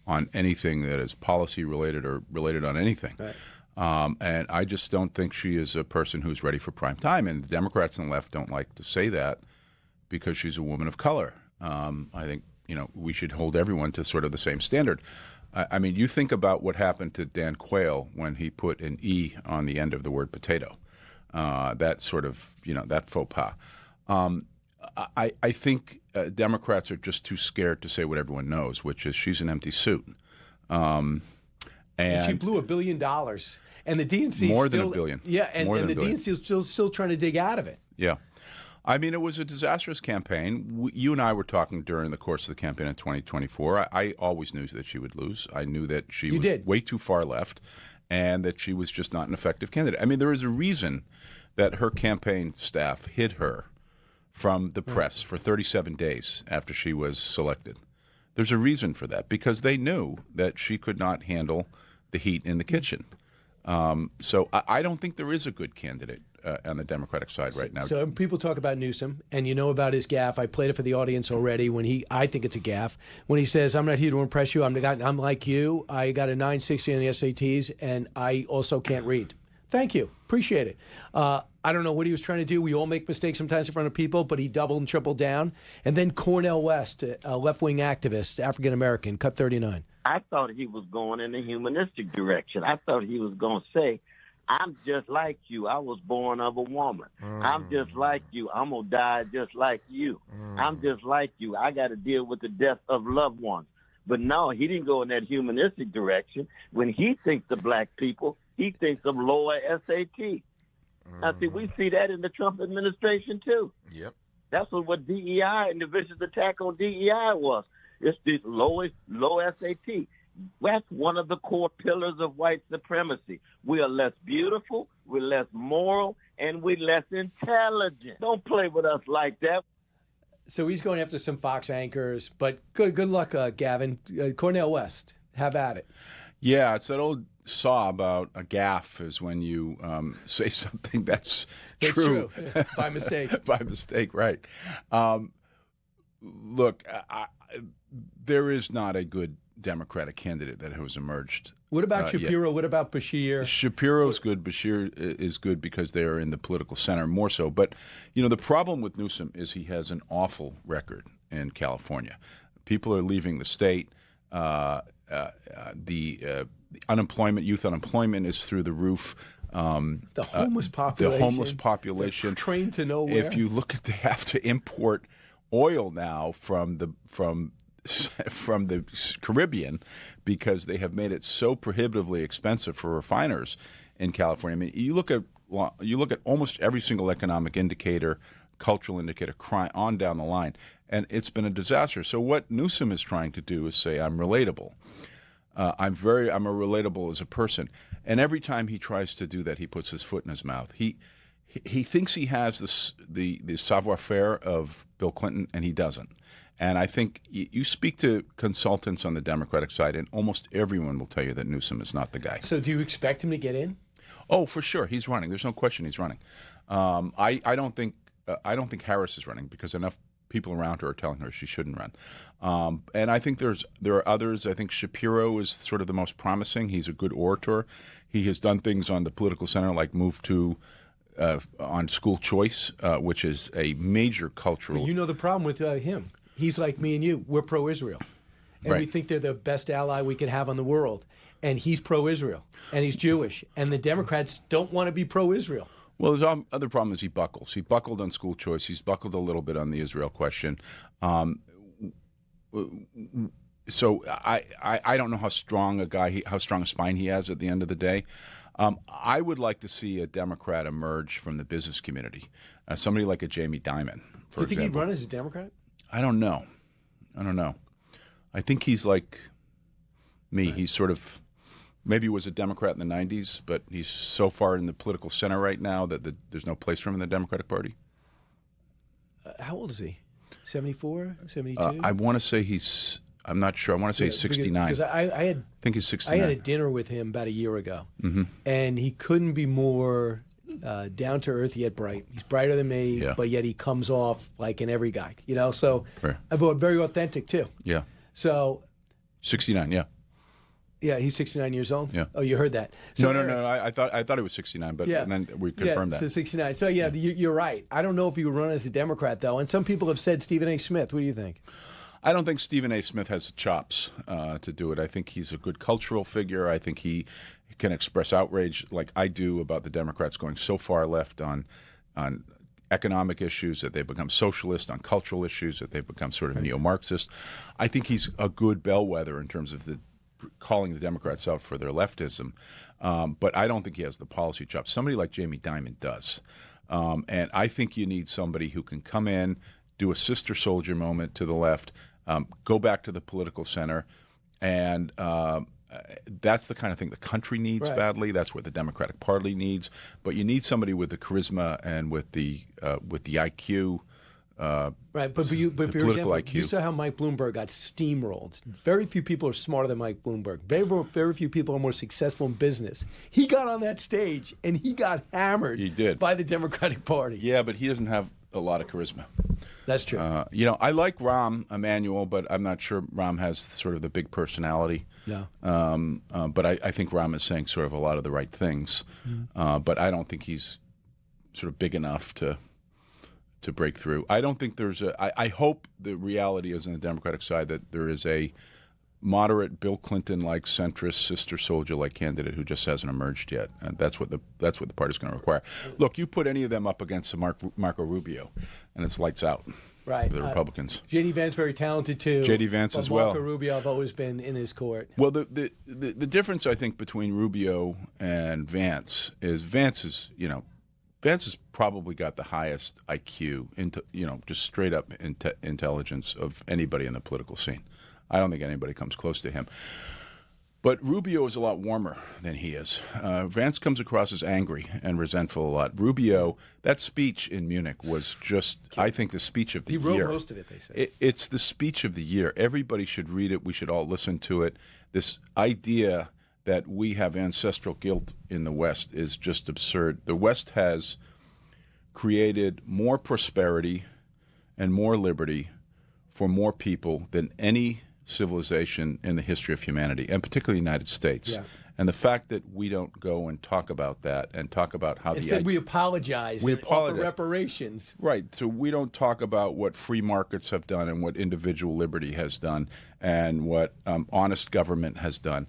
on anything that is policy related or related on anything. Right. And I just don't think she is a person who's ready for prime time. And the Democrats on the left don't like to say that because she's a woman of color. I think, we should hold everyone to sort of the same standard. I mean, you think about what happened to Dan Quayle when he put an E on the end of the word potato. That sort of, that faux pas. I think Democrats are just too scared to say what everyone knows, which is she's an empty suit. And she blew $1 billion, and the DNC more than $1 billion. Yeah, and the DNC is still trying to dig out of it. Yeah, I mean, it was a disastrous campaign. You and I were talking during the course of the campaign in 2024. I always knew that she would lose. I knew that she was way too far left and that she was just not an effective candidate. I mean, there is a reason that her campaign staff hid her from the press for 37 days after she was selected. There's a reason for that, because they knew that she could not handle the heat in the kitchen. So I don't think there is a good candidate on the Democratic side right now. So people talk about Newsom, and you know about his gaffe. I played it for the audience already. When I think it's a gaffe, when he says, "I'm not here to impress you. I'm like you. I got a 960 on the SATs, and I also can't read." Thank you, appreciate it. I don't know what he was trying to do. We all make mistakes sometimes in front of people, but he doubled and tripled down. And then Cornel West, a left-wing activist, African American, cut 39. I thought he was going in a humanistic direction. I thought he was going to say, I'm just like you. I was born of a woman. I'm just like you. I'm going to die just like you. I'm just like you. I got to deal with the death of loved ones. But no, he didn't go in that humanistic direction. When he thinks of black people, he thinks of lower SAT. Now, see, we see that in the Trump administration, too. Yep. That's what DEI and the vicious attack on DEI was. It's this low SAT. That's one of the core pillars of white supremacy. We are less beautiful, we're less moral, and we're less intelligent. Don't play with us like that. So he's going after some Fox anchors, but good luck, Gavin. Cornel West, have at it. Yeah, it's that old saw about a gaffe is when you say something that's true. By mistake. By mistake, right. Look, there is not a good Democratic candidate that has emerged. What about Shapiro? What about Bashir? Shapiro's good. Bashir is good because they are in the political center more so. But, you know, the problem with Newsom is he has an awful record in California. People are leaving the state. The unemployment, youth unemployment is through the roof. The homeless population. The homeless population. Trained to nowhere. If you look at, they have to import oil now from the Caribbean because they have made it so prohibitively expensive for refiners in California. I mean, you look at almost every single economic indicator, cultural indicator, on down the line, and it's been a disaster. So what Newsom is trying to do is say, I'm relatable. I'm a relatable as a person. And every time he tries to do that, he puts his foot in his mouth. He thinks he has the savoir-faire of Bill Clinton, and he doesn't. And I think you speak to consultants on the Democratic side, and almost everyone will tell you that Newsom is not the guy. So do you expect him to get in? Oh, for sure. He's running. There's no question he's running. I don't think Harris is running because enough people around her are telling her she shouldn't run. And I think there are others. I think Shapiro is sort of the most promising. He's a good orator. He has done things on the political center like move to on school choice, which is a major cultural. But you know the problem with him. He's like me and you. We're pro-Israel. And we think they're the best ally we could have in the world. And he's pro-Israel. And he's Jewish. And the Democrats don't want to be pro-Israel. Well, the other problem is he buckles. He buckled on school choice. He's buckled a little bit on the Israel question. So I don't know how strong a spine he has at the end of the day. I would like to see a Democrat emerge from the business community. Somebody like a Jamie Dimon, for example. You think he'd run as a Democrat? I don't know. I think he's like me. He's sort of maybe was a Democrat in the 90s, but he's so far in the political center right now that there's no place for him in the Democratic Party. How old is he? 74? 72? I want to say I'm not sure. I want to say he's 69. Because I think he's 69. I had a dinner with him about a year ago, mm-hmm. and he couldn't be more down to earth yet bright. He's brighter than me, but yet he comes off like an every guy, you know. So I thought very authentic too. Yeah. So 69, yeah. Yeah, he's 69 years old. Yeah. Oh, you heard that? So, no. I thought he was 69, but and then we confirmed that. So 69. So you're right. I don't know if he would run as a Democrat though. And some people have said Stephen A. Smith. What do you think? I don't think Stephen A. Smith has the chops to do it. I think he's a good cultural figure. I think he can express outrage like I do about the Democrats going so far left on economic issues that they've become socialist, on cultural issues that they've become sort of neo-Marxist. I think he's a good bellwether in terms of calling the Democrats out for their leftism. But I don't think he has the policy chops. Somebody like Jamie Dimon does. And I think you need somebody who can come in, do a sister soldier moment to the left, go back to the political center, and that's the kind of thing the country needs badly. That's what the Democratic Party needs. But you need somebody with the charisma and with the IQ. Right, but for example, IQ. You saw how Mike Bloomberg got steamrolled. Very few people are smarter than Mike Bloomberg. Very few people are more successful in business. He got on that stage and he got hammered. He did. By the Democratic Party. Yeah, but he doesn't have a lot of charisma. That's true. I like Rahm Emanuel, but I'm not sure Rahm has sort of the big personality. Yeah. But I think Rahm is saying sort of a lot of the right things. But I don't think he's sort of big enough to break through. I don't think there's I hope the reality is on the Democratic side that there is a moderate Bill Clinton-like centrist sister soldier-like candidate who just hasn't emerged yet, and that's what the party's going to require. Look, you put any of them up against Marco Rubio, and it's lights out. Right. For the Republicans. J.D. Vance very talented too. J.D. Vance as well. Marco Rubio, I've always been in his court. Well, the difference I think between Rubio and Vance is Vance has probably got the highest IQ, just straight up intelligence of anybody in the political scene. I don't think anybody comes close to him. But Rubio is a lot warmer than he is. Vance comes across as angry and resentful a lot. Rubio, that speech in Munich was just, I think, the speech of the year. He wrote most of it, they say. It's the speech of the year. Everybody should read it. We should all listen to it. This idea that we have ancestral guilt in the West is just absurd. The West has created more prosperity and more liberty for more people than any civilization in the history of humanity, and particularly the United States. Yeah. And the fact that we don't go and talk about that and talk about how Instead, we apologize and offer reparations. Right. So we don't talk about what free markets have done and what individual liberty has done and what honest government has done.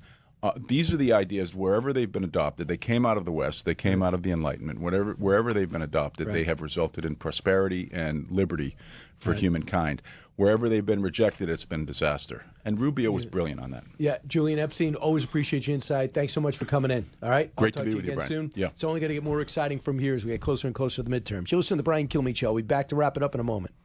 These are the ideas wherever they've been adopted. They came out of the West. They came out of the Enlightenment. Wherever they've been adopted, they have resulted in prosperity and liberty for humankind. Wherever they've been rejected, it's been disaster. And Rubio was brilliant on that. Yeah, Julian Epstein, always appreciate your insight. Thanks so much for coming in. All right? Great I'll to be talk with you you, again Bryan. soon. Yeah. It's only going to get more exciting from here as we get closer and closer to the midterms. You'll listen to the Bryan Kilmeade Show. We'll be back to wrap it up in a moment.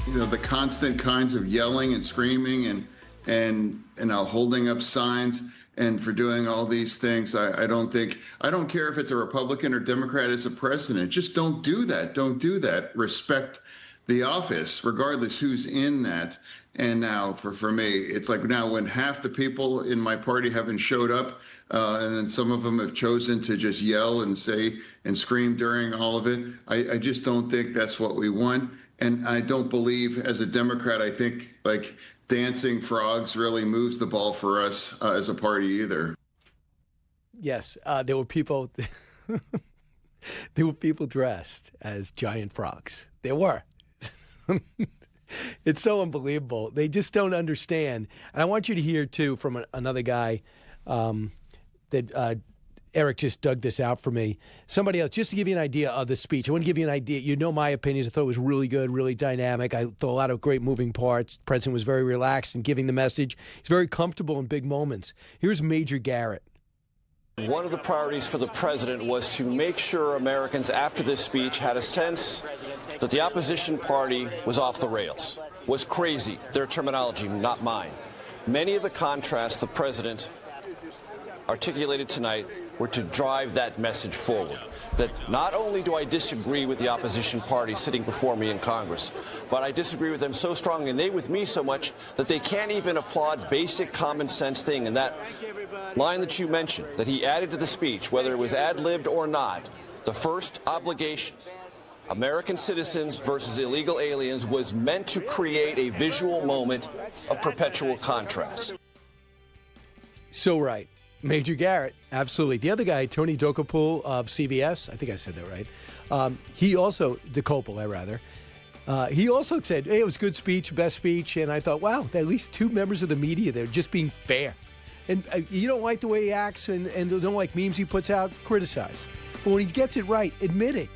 The constant kinds of yelling and screaming and holding up signs and for doing all these things. I don't care if it's a Republican or Democrat as a president. Just don't do that. Don't do that. Respect the office, regardless who's in that. And now for me, it's like now when half the people in my party haven't showed up, and then some of them have chosen to just yell and say and scream during all of it. I just don't think that's what we want. And I don't believe, as a Democrat, I think like dancing frogs really moves the ball for us as a party either. Yes, there were people. There were people dressed as giant frogs. There were. It's so unbelievable. They just don't understand. And I want you to hear too from another guy that. Eric just dug this out for me. Somebody else, just to give you an idea of the speech. I want to give you an idea. You know my opinions. I thought it was really good, really dynamic. I thought a lot of great moving parts. The president was very relaxed in giving the message. He's very comfortable in big moments. Here's Major Garrett. One of the priorities for the president was to make sure Americans after this speech had a sense that the opposition party was off the rails, was crazy, their terminology, not mine. Many of the contrasts the president articulated tonight were to drive that message forward. That not only do I disagree with the opposition party sitting before me in Congress, but I disagree with them so strongly and they with me so much that they can't even applaud basic common sense thing. And that line that you mentioned, that he added to the speech, whether it was ad-libbed or not, the first obligation, American citizens versus illegal aliens, was meant to create a visual moment of perpetual contrast. So right. Major Garrett, absolutely. The other guy, Tony Dokoupil of CBS, I think I said that right. He also, he also said, hey, it was a good speech, best speech. And I thought, wow, at least two members of the media there just being fair. And you don't like the way he acts and don't like memes he puts out, criticize. But when he gets it right, admit it.